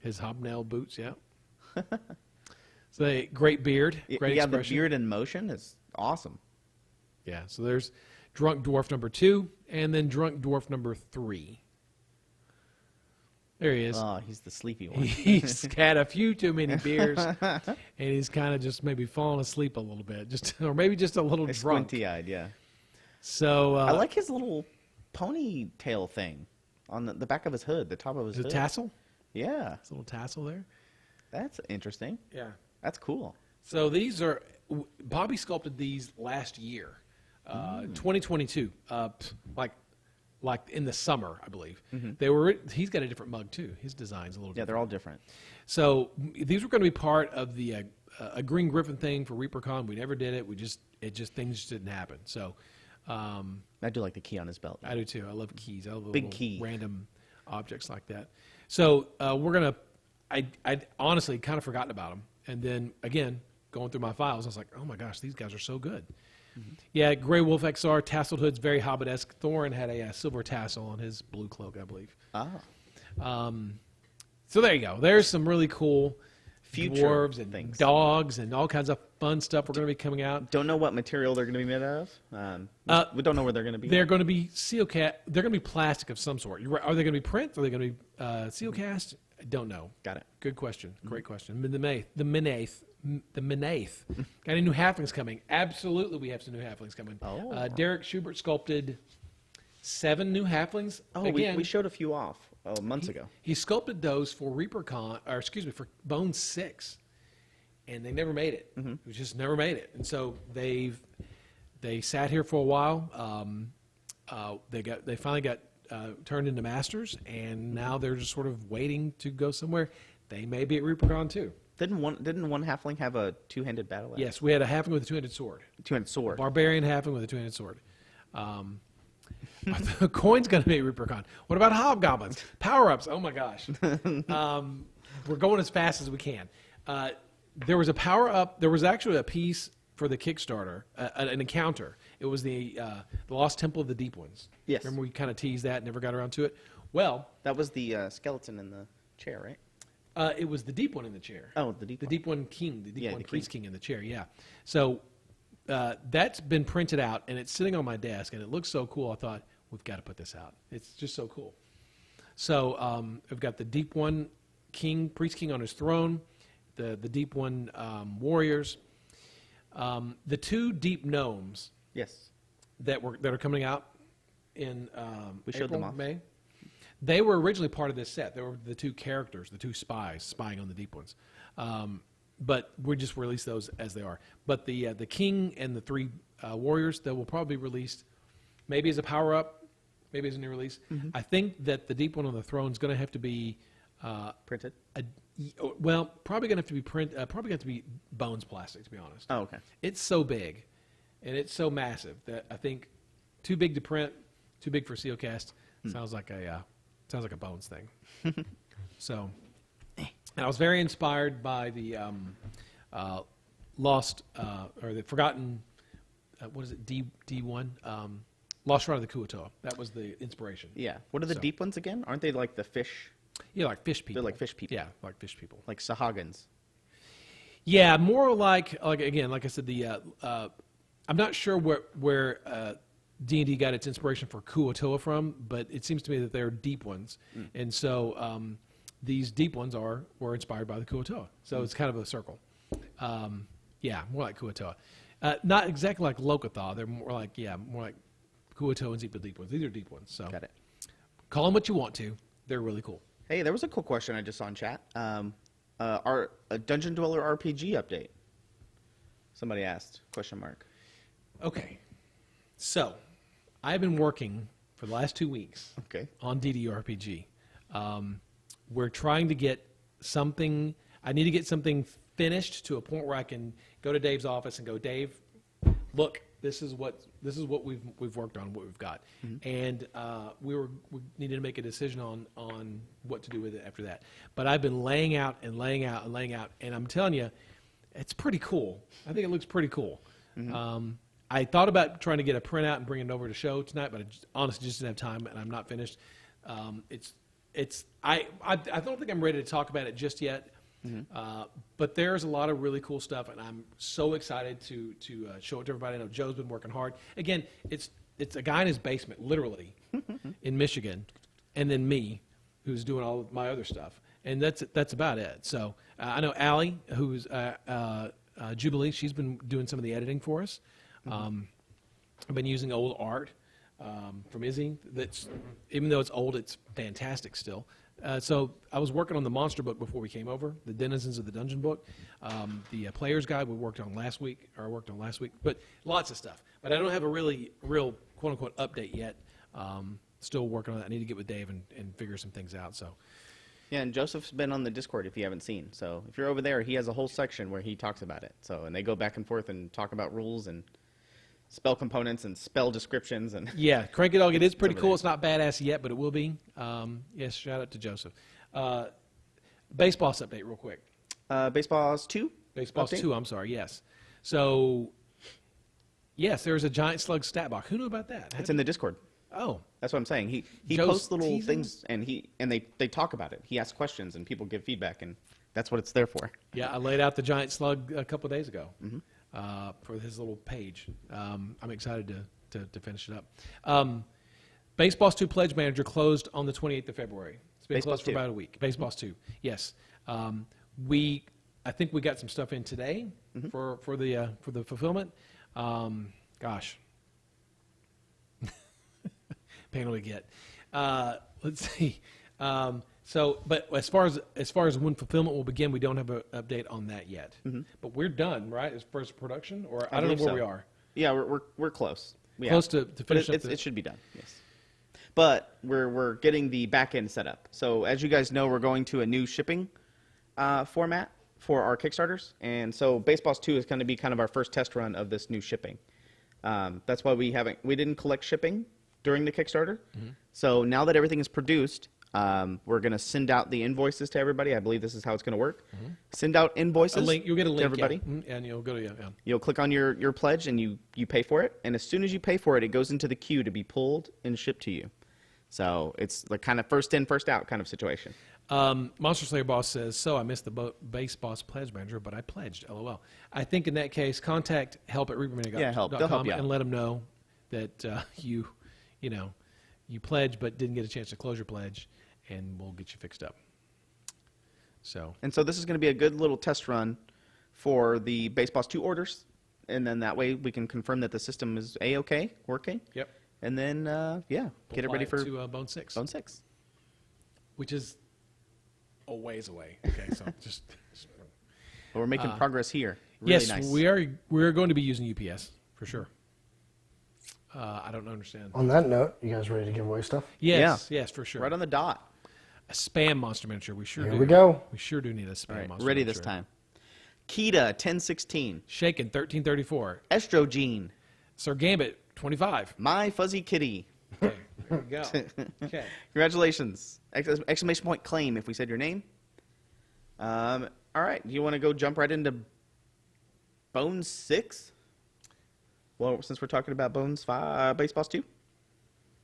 His hobnail boots. Yeah. So great beard. Great yeah, expression. the beard in motion is awesome. Yeah. So there's drunk dwarf number 2, and then drunk dwarf number 3. There he is. Oh, he's the sleepy one. He's had a few too many beers, and he's kind of just maybe falling asleep a little bit, or maybe just a little drunk. Squinty-eyed, yeah. So I like his little ponytail thing on the back of his hood, the top of his hood. The tassel? Yeah. It's a little tassel there. That's interesting. Yeah. That's cool. So these are Bobby sculpted these last year, 2022, like in the summer, I believe. He's got a different mug too. His design's a little different. Yeah, they're all different. So these were going to be part of the a Green Griffin thing for ReaperCon. We never did it. Things just didn't happen. So I do like the key on his belt. I do too. I love keys. I love Big key. Random objects like that. So we're gonna. I honestly kind of forgotten about them, and then again going through my files, I was like, oh my gosh, these guys are so good. Yeah, Grey Wolf XR, tasseled hood's very Hobbit-esque. Thorin had a silver tassel on his blue cloak, I believe. So there you go. There's some really cool Future dwarves and things. Dogs and all kinds of fun stuff we're going to be coming out. Don't know what material they're going to be made out of. We don't know where they're going to be. They're going to be They're going to be plastic of some sort. You're right. Are they going to be print? Are they going to be seal cast? I don't know. Got it. Good question. Great question. The Menaith. Got any new halflings coming? Absolutely, we have some new halflings coming. Oh. Derek Schubert sculpted 7 new halflings. Oh, Again, we showed a few off months ago. He sculpted those for for Bone 6, and they never made it. We just never made it, and so they sat here for a while. They finally got turned into masters, and now they're just sort of waiting to go somewhere. They may be at ReaperCon too. Didn't one halfling have a two-handed battle axe? Yes, we had a halfling with a two-handed sword. Two-handed sword. Barbarian halfling with a two-handed sword. The coin's going to be at ReaperCon. What about hobgoblins? Power-ups. Oh, my gosh. We're going as fast as we can. There was a power-up. There was actually a piece for the Kickstarter, an encounter. It was the Lost Temple of the Deep Ones. Yes. Remember we kind of teased that, never got around to it? Well. That was the skeleton in the chair, right? It was the deep one in the chair. Oh, the deep one. The deep one king, the deep one the priest king in the chair, yeah. So that's been printed out, and it's sitting on my desk, and it looks so cool. I thought, we've got to put this out. It's just so cool. So I've got the deep one king, priest king on his throne, the deep one warriors, the 2 deep gnomes. Yes. That are coming out in we showed April, them off. May. They were originally part of this set. They were the 2 characters, the 2 spies spying on the deep ones. But we just released those as they are. But the king and the 3 warriors, that will probably be released maybe as a power-up, maybe as a new release. I think that the deep one on the throne is going to have to be printed. Probably going to have to be probably going to have to be bones plastic, to be honest. Oh, okay. It's so big, and it's so massive that I think too big to print, too big for seal cast. Sounds like a bones thing. So, and I was very inspired by the lost or the forgotten. What is it? D1. Lost Ride of the Kuo-toa. That was the inspiration. Yeah. What are the deep ones again? Aren't they like the fish? Yeah, like fish people. They're like fish people. Yeah, like fish people. Like Sahagins. Yeah, more like again, like I said, the I'm not sure where D&D got its inspiration for Kuo-toa from, but it seems to me that they're deep ones, and so these deep ones were inspired by the Kuo-toa. So it's kind of a circle. Yeah, more like Kuo-toa. Not exactly like Lokotha. They're more like Kuo-toa and deep ones. These are deep ones. So Got it. Call them what you want to. They're really cool. Hey, there was a cool question I just saw in chat. A Dungeon Dweller RPG update. Somebody asked, question mark. Okay. So, I've been working for the last 2 weeks on DDRPG. We're trying to get something. I need to get something finished to a point where I can go to Dave's office and go, Dave, look, this is what we've worked on, what we've got, and we needed to make a decision on what to do with it after that. But I've been laying out, and I'm telling you, it's pretty cool. I think it looks pretty cool. I thought about trying to get a printout and bring it over to show tonight, but I honestly just didn't have time, and I'm not finished. I don't think I'm ready to talk about it just yet. But there's a lot of really cool stuff, and I'm so excited to show it to everybody. I know Joe's been working hard. Again, it's a guy in his basement, literally, in Michigan, and then me, who's doing all of my other stuff, and that's about it. So I know Allie, who's Jubilee. She's been doing some of the editing for us. I've been using old art from Izzy. That's even though it's old, it's fantastic still. So I was working on the monster book before we came over, the Denizens of the Dungeon book, the Player's Guide I worked on last week, but lots of stuff. But I don't have a real quote-unquote update yet. Still working on that. I need to get with Dave and figure some things out. So. Yeah, and Joseph's been on the Discord if you haven't seen. So if you're over there, he has a whole section where he talks about it. So, and they go back and forth and talk about rules and spell components and spell descriptions and yeah, crank it all. It is pretty cool. It's not badass yet, but it will be. Yes, shout out to Joseph. Baseballs update real quick. Baseballs 2. Baseballs update? 2, I'm sorry, yes. So, yes, there's a giant slug stat block. Who knew about that? It's in the Discord. Oh, That's what I'm saying. He Joe's posts little teasing? things, and they talk about it. He asks questions, and people give feedback, and that's what it's there for. yeah, I laid out the giant slug a couple of days ago for his little page. I'm excited to finish it up. Baseballs 2 Pledge Manager closed on the 28th of February. It's been Baseballs closed for 2. about a week. Baseballs 2, yes. I think we got some stuff in today for the fulfillment. Gosh, pain to get. Let's see. But as far as when fulfillment will begin, we don't have an update on that yet. But we're done, right? As far as production, or I don't know where we are. Yeah, we're close. Yeah. Close to But finish up. it should be done. Yes. But we're getting the back end set up. So as you guys know, we're going to a new shipping format for our Kickstarters, and so Baseballs 2 is going to be kind of our first test run of this new shipping. That's why we didn't collect shipping during the Kickstarter. So now that everything is produced, we're going to send out the invoices to everybody. I believe this is how it's going to work. Send out invoices. You'll get a link to everybody. and you'll go to yeah. You'll click on your pledge and you pay for it. And as soon as you pay for it, it goes into the queue to be pulled and shipped to you. So it's the kind of first in, first out kind of situation. Monster Slayer Boss says, so I missed the Base Boss Pledge Manager, but I pledged, LOL. I think in that case, contact help at reaperlive.com Yeah, help. They'll help you out. and let them know that you pledged but didn't get a chance to close your pledge, and we'll get you fixed up. So this is going to be a good little test run for the Baseballs 2 orders, and then that way we can confirm that the system is A-OK, working. Yep. And then, get it ready for to Bone 6. Bone 6. Which is a ways away. Okay, so just But we're making progress here. Really yes, nice. we're going to be using UPS for sure. I don't understand. On that note, you guys ready to give away stuff? Yes, yes, for sure. Right on the dot. A spam monster miniature. We sure Here do. we go. We sure do need a spam All right, monster ready miniature. this time. Kita 1016. Shaken 1334. Estrogene. Sir Gambit 25. My Fuzzy Kitty. Okay, there we go. Okay. Congratulations. Exclamation point claim if we said your name. All right. Do you want to go jump right into Bones 6? Well, since we're talking about Bones 5, Baseballs 2?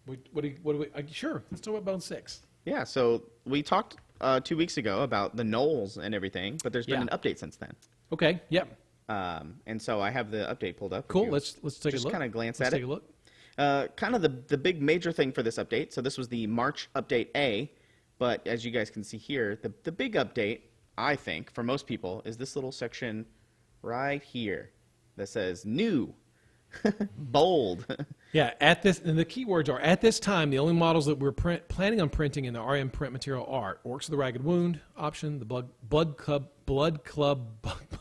What do we sure. Let's talk about Bone 6. Yeah, so we talked 2 weeks ago about the Knolls and everything, but there's been an update since then. Okay, yep. And so I have the update pulled up. Cool. Let's take a look. Just kind of glance Let's at take it. a look. Kind of the big major thing for this update. So this was the March update A, but as you guys can see here, the big update, I think, for most people, is this little section right here that says new, bold. Yeah, and the keywords are, at this time, the only models that we're planning on printing in the RM print material are Orcs of the Ragged Wound option, the Blood Club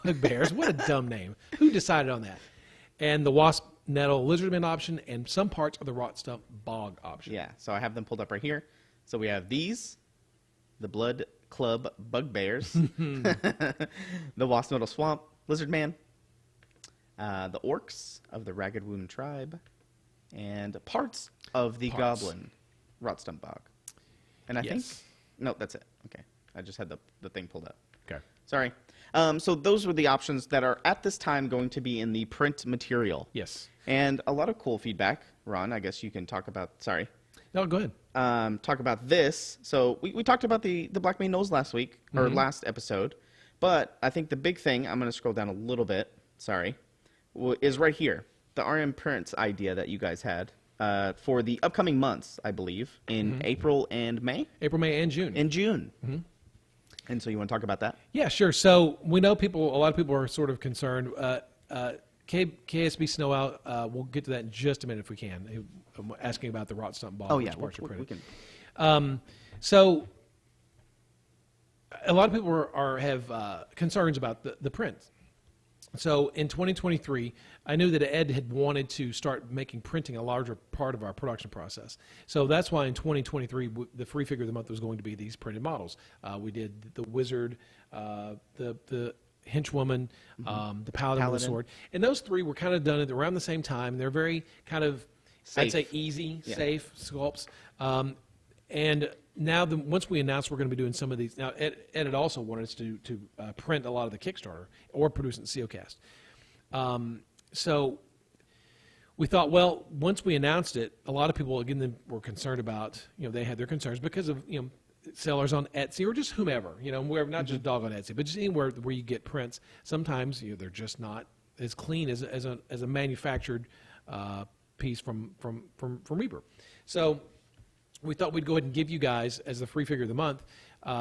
Bugbears. What a dumb name. Who decided on that? And the Wasp Nettle Lizardman option, and some parts of the Rot Stump Bog option. Yeah, so I have them pulled up right here. So we have these, the Blood Club Bugbears, the Wasp Nettle Swamp Lizardman, the Orcs of the Ragged Wound Tribe, and parts of the Goblin Rot Stump Bog. And I think... No, that's it. Okay. I just had the thing pulled up. Okay. Sorry. So those were the options that are at this time going to be in the print material. Yes. And a lot of cool feedback. Ron, I guess you can talk about... Sorry. No, go ahead. Talk about this. So we talked about the Black Mane Knolls last week, or last episode. But I think the big thing, I'm going to scroll down a little bit, sorry, is right here. The RM Prints idea that you guys had for the upcoming months, I believe, in April and May? April, May, and June. In June. And so you want to talk about that? Yeah, sure. So we know a lot of people are sort of concerned. KSB Snow Out, we'll get to that in just a minute if we can. I'm asking about the Rot Stump Bog. Oh, yeah. Which parts are We printed. can. So a lot of people have concerns about the print. So in 2023, I knew that Ed had wanted to start making printing a larger part of our production process. So that's why in 2023, the free figure of the month was going to be these printed models. We did the Wizard, the Henchwoman, the Paladin with the Sword. And those three were kind of done at around the same time. They're very kind of, Safe. I'd say, easy, safe sculpts. And now once we announced we're going to be doing some of these, now Ed had also wanted us to print a lot of the Kickstarter or produce it in COcast. So we thought, well, once we announced it, a lot of people again were concerned about, they had their concerns because of sellers on Etsy or just whomever, wherever, not just dog on Etsy, but just anywhere where you get prints. Sometimes they're just not as clean as a manufactured piece from Reaper. So we thought we'd go ahead and give you guys, as the free figure of the month,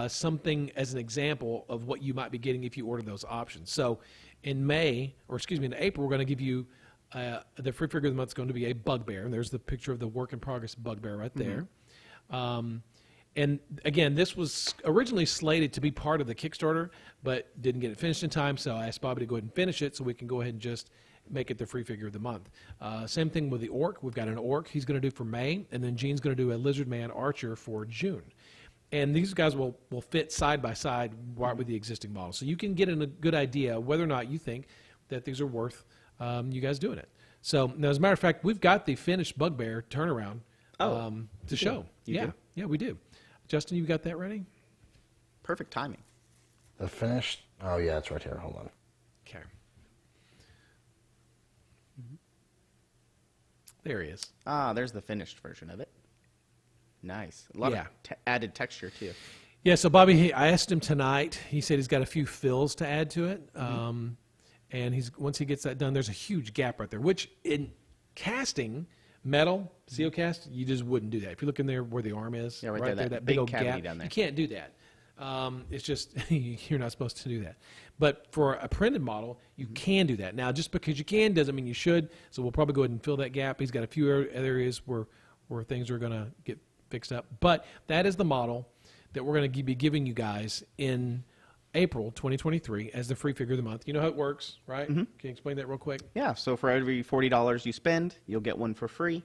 something as an example of what you might be getting if you order those options. So in April, we're going to give you the free figure of the month is going to be a bugbear, and there's the picture of the work in progress bugbear right there. And again, this was originally slated to be part of the Kickstarter, but didn't get it finished in time, so I asked Bobby to go ahead and finish it so we can go ahead and just make it the free figure of the month. Same thing with the orc. We've got an orc he's going to do for May, and then Gene's going to do a lizard man archer for June. And these guys will fit side by side right with the existing model. So you can get a good idea whether or not you think that these are worth you guys doing it. So now, as a matter of fact, we've got the finished bugbear turnaround to show. You do? Yeah, we do. Justin, you got that ready? Perfect timing. The finished? Oh, yeah, it's right here. Hold on. Okay. There he is. Ah, there's the finished version of it. Nice. A lot of added texture, too. Yeah, so Bobby, I asked him tonight. He said he's got a few fills to add to it. And once he gets that done, there's a huge gap right there, which in casting metal, COcast, you just wouldn't do that. If you look in there where the arm is, right there, that big big old cavity gap, down there. you can't do that. It's just, you're not supposed to do that. But for a printed model, you can do that. Now, just because you can doesn't mean you should, so we'll probably go ahead and fill that gap. He's got a few other areas where things are going to get fixed up. But that is the model that we're going to be giving you guys in April 2023 as the free figure of the month. You know how it works, right? Can you explain that real quick? Yeah, so for every $40 you spend, you'll get one for free.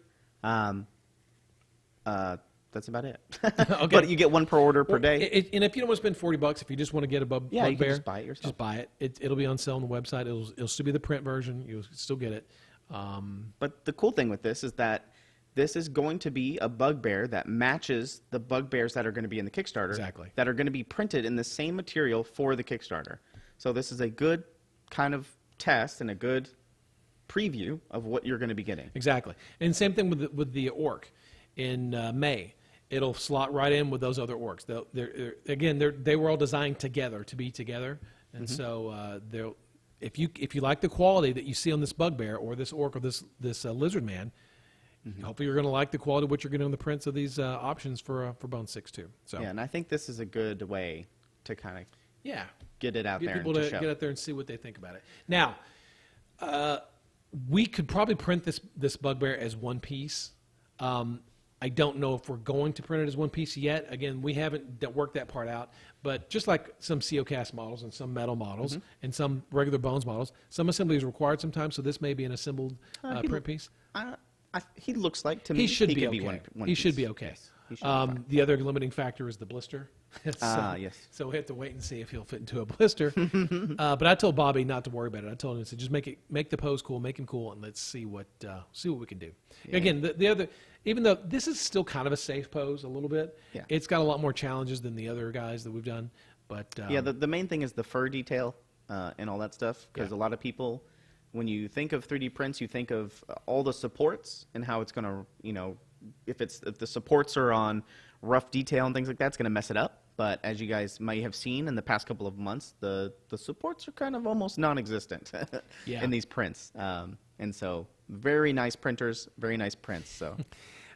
That's about it. Okay. But you get one per order per day. And if you don't want to spend $40, if you just want to get a Yeah, you can bugbear, just buy it yourself. just buy it. It'll be on sale on the website. It'll still be the print version. You'll still get it. But the cool thing with this is that this is going to be a bugbear that matches the bugbears that are going to be in the Kickstarter. Exactly. That are going to be printed in the same material for the Kickstarter. So this is a good kind of test and a good preview of what you're going to be getting. Exactly. And same thing with the orc in May. It'll slot right in with those other orcs. They were all designed together to be together, and so if you like the quality that you see on this bugbear or this orc or this lizard man, hopefully you're going to like the quality of what you're getting on the prints of these options for Bone 6 too. So yeah, and I think this is a good way to kind of get it out get there. People and to show. get out there and see what they think about it. Now, we could probably print this bugbear as one piece. I don't know if we're going to print it as one piece yet. Again, we haven't worked that part out. But just like some COcast models and some metal models and some regular Bones models, some assembly is required sometimes. So this may be an assembled print piece. He looks like to me He should be could okay. be one He piece. should be okay. Yes, he should be fine. The other limiting factor is the blister. Yes. So we have to wait and see if he'll fit into a blister. But I told Bobby not to worry about it. I told him to just make the pose cool, make him cool, and let's see what we can do. Yeah. Again, the other, even though this is still kind of a safe pose a little bit, it's got a lot more challenges than the other guys that we've done. But the main thing is the fur detail and all that stuff, because a lot of people, when you think of 3D prints, you think of all the supports and how it's going to, if the supports are on rough detail and things like that, it's going to mess it up. But as you guys might have seen in the past couple of months, the supports are kind of almost non-existent in these prints. And so very nice printers, very nice prints. So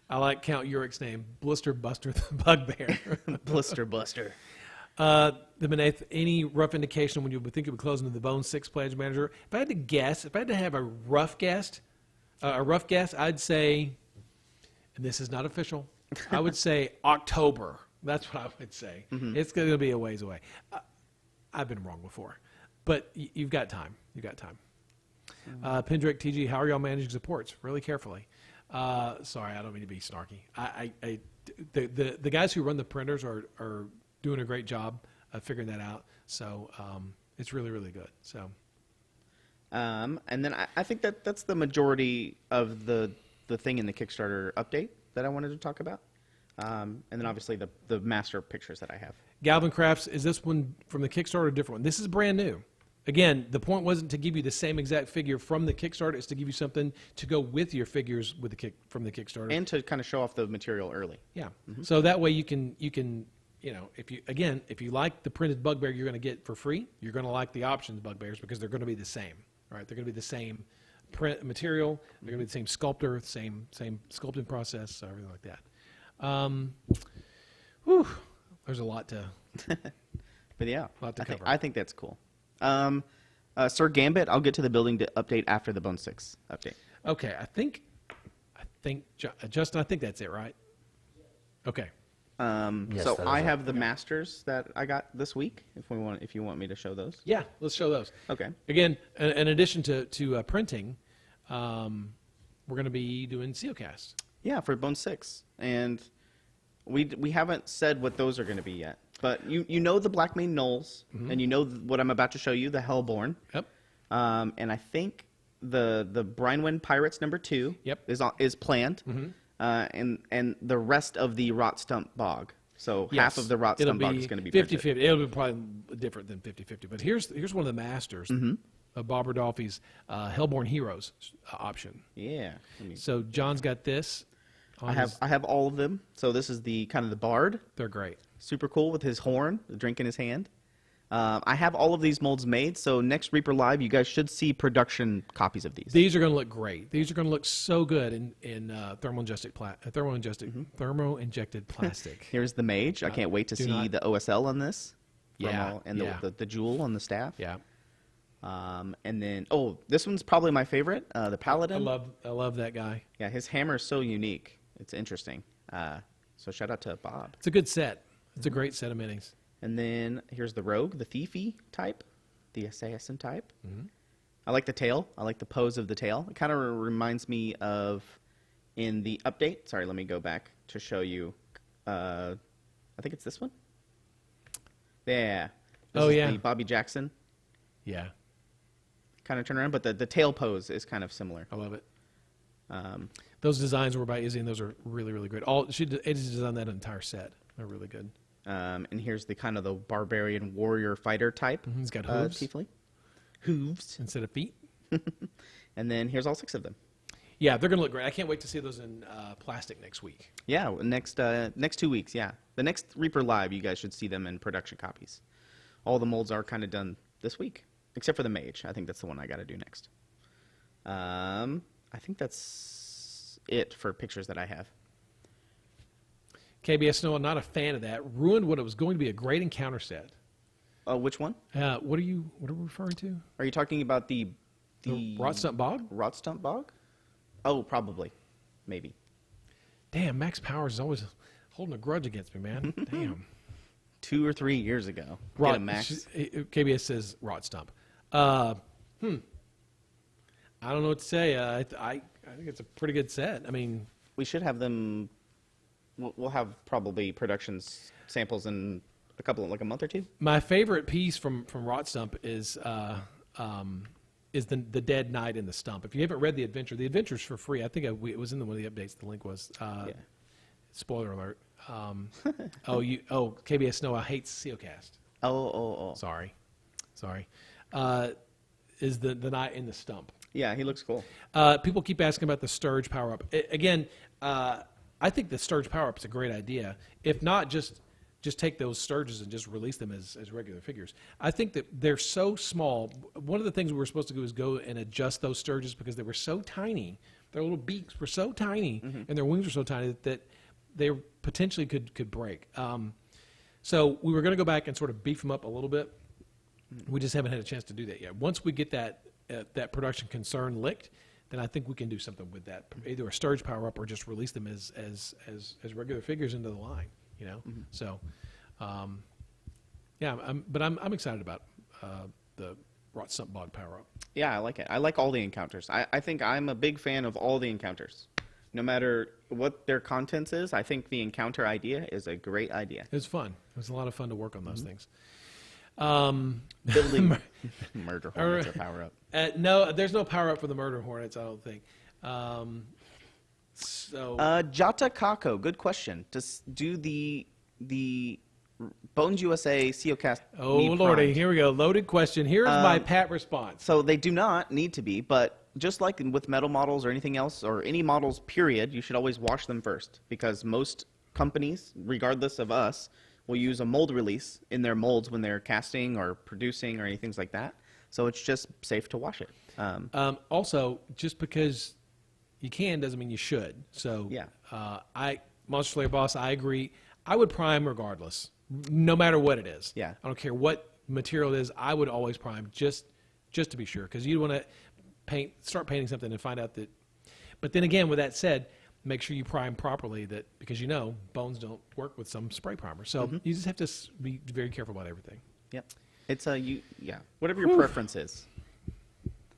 I like Count Uric's name, Blister Buster the Bugbear. Blister Buster. The Beneath, any rough indication when you would think it would close into the Bone 6 Pledge Manager? If I had to guess, if I had to have a rough guess, I'd say, and this is not official, I would say October. That's what I would say. It's going to be a ways away. I've been wrong before, but you've got time. You've got time. Pendrick TG, how are y'all managing supports? Really carefully. Sorry, I don't mean to be snarky. The guys who run the printers are doing a great job of figuring that out. So it's really, really good. So. And then I think that's the majority of the thing in the Kickstarter update that I wanted to talk about. And then obviously the master pictures that I have. Galvin Crafts, is this one from the Kickstarter or a different one? This is brand new. Again, the point wasn't to give you the same exact figure from the Kickstarter. It's to give you something to go with your figures with from the Kickstarter. And to kind of show off the material early. Yeah. So that way you can, if you like the printed bugbear you're going to get for free, you're going to like the options bugbears because they're going to be the same, right? They're going to be the same print material. They're going to be the same sculptor, same sculpting process, so everything like that. There's a lot to. But yeah, lot to cover. I think that's cool. Sir Gambit, I'll get to the building update after the Bone 6 update. Okay, I think, Justin, I think that's it, right? Okay. Yes, So that is I it. have the masters that I got this week. If you want me to show those. Yeah, let's show those. Okay. Again, in addition to printing, we're going to be doing Sealcast. Yeah, for Bone 6, and we haven't said what those are going to be yet. But you know the Blackmane Knolls, and you know what I'm about to show you, the Hellborn. Yep. And I think the Brinewind Pirates #2 is planned, and the rest of the Rot Stump Bog. So half of the Rot Stump Bog is going to be 50-50. It'll be probably different than 50-50. But here's one of the masters of Bob Rodolphi's Hellborn Heroes option. Yeah. So John's got this. I have all of them. So this is the kind of the Bard. They're great. Super cool with his horn, the drink in his hand. I have all of these molds made, so next Reaper Live, you guys should see production copies of these. These are going to look great. These are going to look so good in thermo-injected plastic. Here's the Mage. I can't wait to see the OSL on this. Yeah, And the jewel on the staff. Yeah. And then, this one's probably my favorite, the Paladin. I love that guy. Yeah, his hammer is so unique. It's interesting. So shout out to Bob. It's a good set. It's a great set of minis. And then here's the Rogue, the Thiefy type, the Assassin type. I like the tail. I like the pose of the tail. It kind of reminds me of in the update. Sorry, let me go back to show you. I think it's this one. Yeah. This is the Bobby Jackson. Yeah. Kind of turn around, but the tail pose is kind of similar. I love it. Those designs were by Izzy, and those are really, really good. Izzy designed that entire set. They're really good. And here's the kind of the barbarian warrior fighter type. He's got hooves. Tiefling. Hooves. Instead of feet. And then here's all 6 of them. Yeah, they're going to look great. I can't wait to see those in plastic next week. Yeah, next 2 weeks, yeah. The next Reaper Live, you guys should see them in production copies. All the molds are kind of done this week, except for the Mage. I think that's the one I got to do next. I think that's it for pictures that I have. KBS Noah, not a fan of that. Ruined what it was going to be a great encounter set. Which one? What are we referring to? Are you talking about the Rot Stump Bog? Rot Stump Bog? Oh, probably. Maybe. Damn, Max Powers is always holding a grudge against me, man. Damn. 2 or 3 years ago. Rot, Max. KBS says Rot Stump. I don't know what to say. I think it's a pretty good set. I mean, we should have them. We'll have probably production samples in like a month or two. My favorite piece from Rot Stump is the Dead Knight in the Stump. If you haven't read the adventure's for free. I think it was in one of the updates. The link was. Spoiler alert. KBS Snow hates Sealcast. Oh. Sorry. Is the Knight in the Stump? Yeah, he looks cool. People keep asking about the Sturge power up. Again, I think the Sturge power up is a great idea. If not, just take those Sturges and just release them as regular figures. I think that they're so small. One of the things we were supposed to do is go and adjust those Sturges because they were so tiny. Their little beaks were so tiny, and their wings were so tiny that they potentially could break. So we were going to go back and sort of beef them up a little bit. We just haven't had a chance to do that yet. Once we get that production concern licked, then I think we can do something with that. Either a Sturge power up or just release them as regular figures into the line. You know, so I'm excited about the Rot Stump Bog power up. Yeah, I like it. I like all the encounters. I think I'm a big fan of all the encounters. No matter what their contents is, I think the encounter idea is a great idea. It was fun. It was a lot of fun to work on those things. Building Murder Hornets or power up. No, there's no power up for the Murder Hornets, I don't think. So Jata Kako, good question. Do the Bones USA CEOcast oh need lordy, primed? here we go. Loaded question. Here's my pat response. So they do not need to be, but just like with metal models or anything else, or any models, period, you should always wash them first, because most companies, regardless of us, will use a mold release in their molds when they're casting or producing or anything like that. So it's just safe to wash it. Also, just because you can doesn't mean you should. So Yeah. Monster Slayer Boss, I agree. I would prime regardless, no matter what it is. Yeah. I don't care what material it is. I would always prime just to be sure, because you want to start painting something and find out that. But then again, with that said, make sure you prime properly, because bones don't work with some spray primer. So you just have to be very careful about everything. Yep. It's whatever your preference is.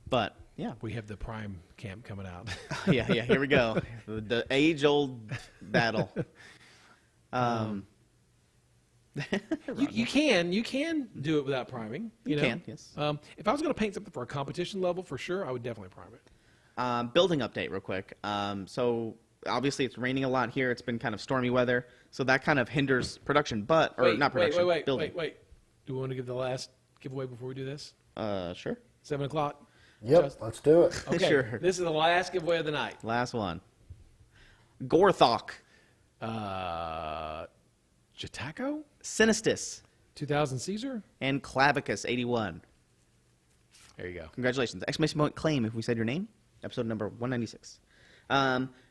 But yeah, We have the prime camp coming out. yeah. Here we go. The age-old battle. You can do it without priming. You know? can, yes. If I was going to paint something for a competition level, for sure, I would definitely prime it. Building update real quick. So obviously it's raining a lot here. It's been kind of stormy weather, so that kind of hinders production. Not production. Building. Wait. Do we want to give the last giveaway before we do this? Sure. 7 o'clock. Yep, let's do it. Okay. Sure. This is the last giveaway of the night. Last one. Gorthok. Jataco, Sinistus. 2000 Caesar. And Clavicus 81. There you go. Congratulations! Exclamation point claim if we said your name. Episode number 196.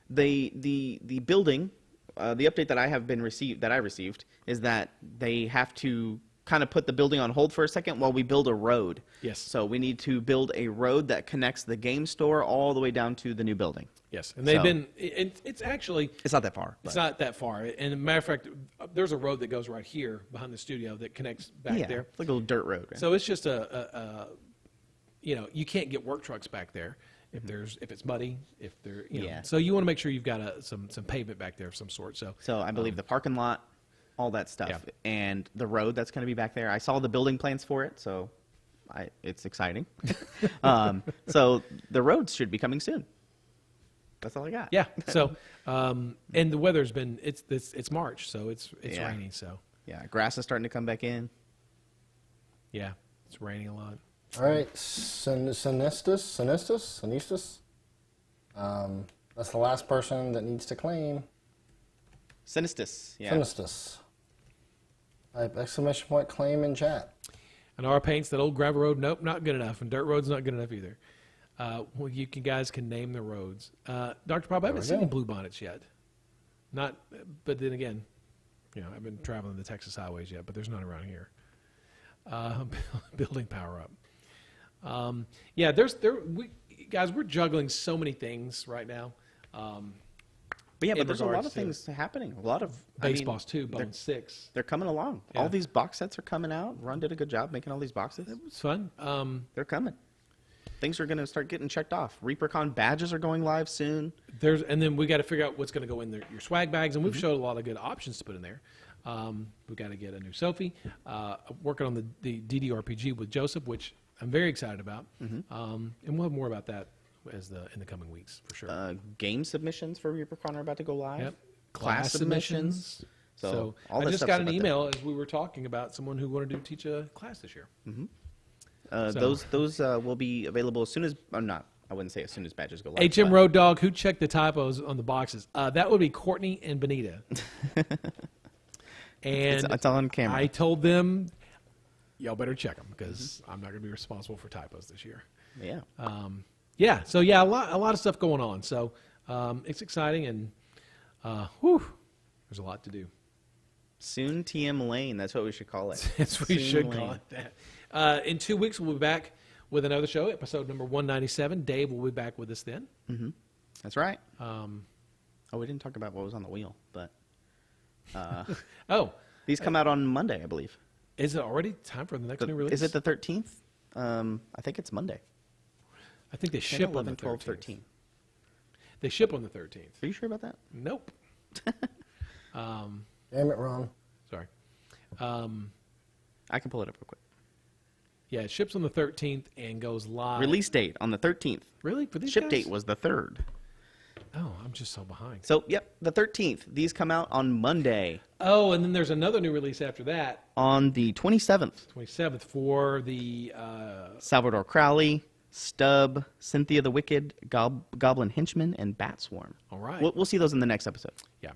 The building, the update that I received is that they have to kind of put the building on hold for a second while we build a road. Yes. So we need to build a road that connects the game store all the way down to the new building. Yes, and they've been. It's actually. It's not that far. It's not that far. And as a matter of fact, there's a road that goes right here behind the studio that connects back there. It's like a little dirt road. Right? So it's just you can't get work trucks back there if it's muddy, if they're, Yeah. So you want to make sure you've got some pavement back there of some sort. So I believe the parking lot, all that stuff, Yeah. and the road that's going to be back there. I saw the building plans for it, so it's exciting. So the roads should be coming soon. That's all I got. yeah. So and the weather's been it's March, so it's Yeah. raining. So Yeah, grass is starting to come back in. yeah, it's raining a lot. All right, Sinistus. That's the last person that needs to claim. Sinistus. Yeah. Sinistus. Type exclamation point claim in chat. And our paints, that old gravel road, nope, not good enough. And dirt road's not good enough either. Well, you guys can name the roads. Dr. Bob, I haven't seen any blue bonnets yet. But then again, I've been traveling the Texas highways yet, but there's none around here. Building power up. Guys, we're juggling so many things right now. But in there's a lot regards of to things happening. A lot of Base Boss 2, Bone 6. They're coming along. Yeah. All these box sets are coming out. Ron did a good job making all these boxes. It was fun. They're coming. Things are going to start getting checked off. ReaperCon badges are going live soon. And then we got to figure out what's going to go in your swag bags, and we've showed a lot of good options to put in there. We've got to get a new Sophie. Working on the DDRPG with Joseph, which I'm very excited about. And we'll have more about that in the coming weeks for sure. Game submissions for ReaperCon are about to go live. Yep. Class submissions. So all I this just stuff's got an about email as we were talking about someone who wanted to teach a class this year. Those will be available as soon as I wouldn't say as soon as badges go live. HM but- Road Dog, who checked the typos on the boxes? That would be Courtney and Benita. And It's on camera. I told them, y'all better check them because I'm not going to be responsible for typos this year. Yeah. So a lot of stuff going on. So it's exciting, and there's a lot to do. Soon TM Lane. That's what we should call it. Yes, we Soon should Lane. call it that. In 2 weeks, we'll be back with another show, episode number 197. Dave will be back with us then. That's right. We didn't talk about what was on the wheel, but these come out on Monday, I believe. Is it already time for the next new release? Is it the 13th? I think it's Monday. I think they 10, ship 11, on the 12, 13th. 13. They ship on the 13th. Are you sure about that? Nope. Damn it, Ron. Sorry. I can pull it up real quick. Yeah, it ships on the 13th and goes live. Release date on the 13th. Really? For these Ship guys? date was the 3rd. Oh, I'm just so behind. So, yep, the 13th. These come out on Monday. Oh, and then there's another new release after that. On the 27th. 27th for the... Salvador Crowley, Stubb, Cynthia the Wicked, Goblin Henchman, and Bat Swarm. All right. We'll see those in the next episode. Yeah.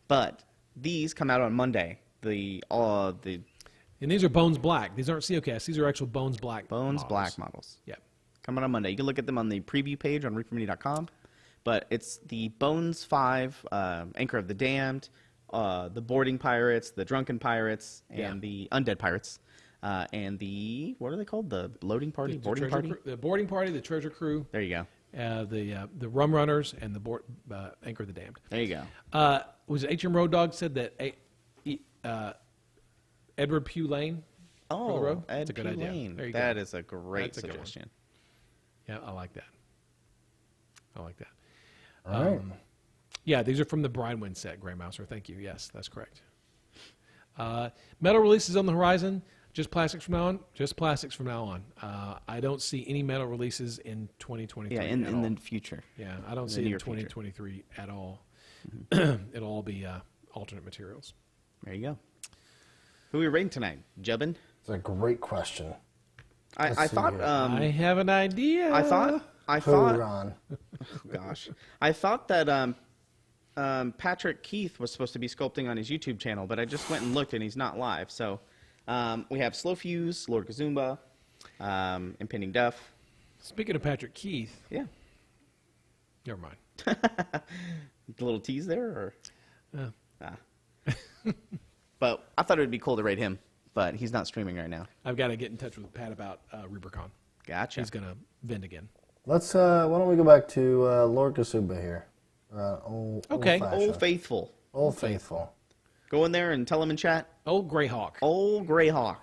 But these come out on Monday. And these are Bones Black. These aren't COCast. These are actual Bones Black Black models. Yeah. Coming on Monday. You can look at them on the preview page on reapermedia.com. But it's the Bones 5, Anchor of the Damned, the Boarding Pirates, the Drunken Pirates, and the Undead Pirates. And the, what are they called? The Loading Party? Boarding Party? The Boarding Party, the Treasure Crew. There you go. The Rum Runners, and the Anchor of the Damned. There you go. Was it H.M. Road Dog said that Edward Pugh Lane? Oh, That's a good idea. Lane. There you That go. is a great That's a good one. suggestion. Yeah, I like that. All right. Yeah, these are from the Brinewind set, Grey Mouser. Thank you. Yes, that's correct. Metal releases on the horizon. Just plastics from now on. Just plastics from now on. I don't see any metal releases in 2023. Yeah, in the future. Yeah, I don't see it in 2023 at all. It'll all be alternate materials. There you go. Who are we rating tonight? Jubbin? It's a great question. I thought. I have an idea. I thought. Ron. Oh, gosh, I thought that Patrick Keith was supposed to be sculpting on his YouTube channel, but I just went and looked, and he's not live. So we have Slow Fuse, Lord Kazumba, Impending Duff. Speaking of Patrick Keith, Yeah, never mind. the little tease there, or. But I thought it would be cool to rate him, but he's not streaming right now. I've got to get in touch with Pat about ReaperCon. Gotcha. He's going to vend again. Let's. Why don't we go back to Lord Kasuba here? Old Faithful. Old Faithful. Go in there and tell him in chat. Old Greyhawk. Old Greyhawk.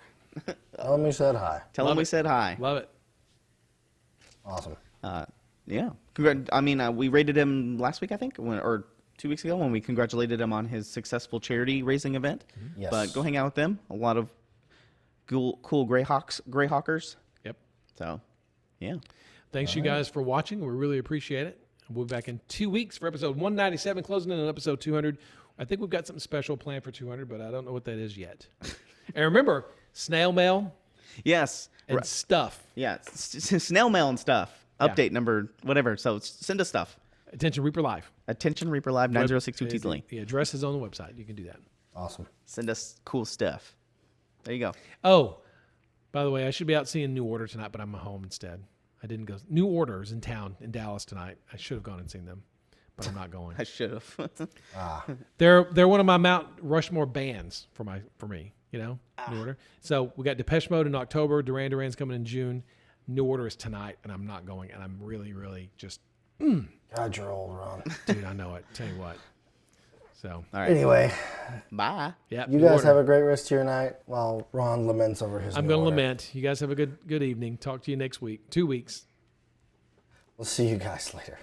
Tell him we said hi. Tell him we said hi. Love it. Awesome. Yeah. We rated him last week, I think, or 2 weeks ago when we congratulated him on his successful charity raising event. Yes. But go hang out with them. A lot of cool Greyhawkers. Yep. So, yeah. Thanks, you guys, for watching. We really appreciate it. We'll be back in 2 weeks for episode 197, closing in on episode 200. I think we've got something special planned for 200, but I don't know what that is yet. And remember, snail mail Yes. and stuff. Yeah. Snail mail and stuff. Update number, whatever. So send us stuff. Attention, Reaper Live. Attention, Reaper Live 9062 T-Link. The address is on the website. You can do that. Awesome. Send us cool stuff. There you go. Oh, by the way, I should be out seeing New Order tonight, but I'm home instead. I didn't go. New Order's in town in Dallas tonight. I should have gone and seen them, but I'm not going. I should have. They're one of my Mount Rushmore bands for me. You know, New Order. So we got Depeche Mode in October. Duran Duran's coming in June. New Order is tonight, and I'm not going. And I'm really, really just. God, you're old, Ron. Dude, I know it. Tell you what. So. All right. Anyway, Bye. Yeah. you guys have a great rest of your night while Ron laments over his. I'm going to lament. You guys have a good evening. Talk to you next week. 2 weeks. We'll see you guys later.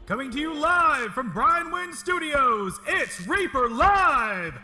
Coming to you live from Brinewind Studios, it's Reaper Live!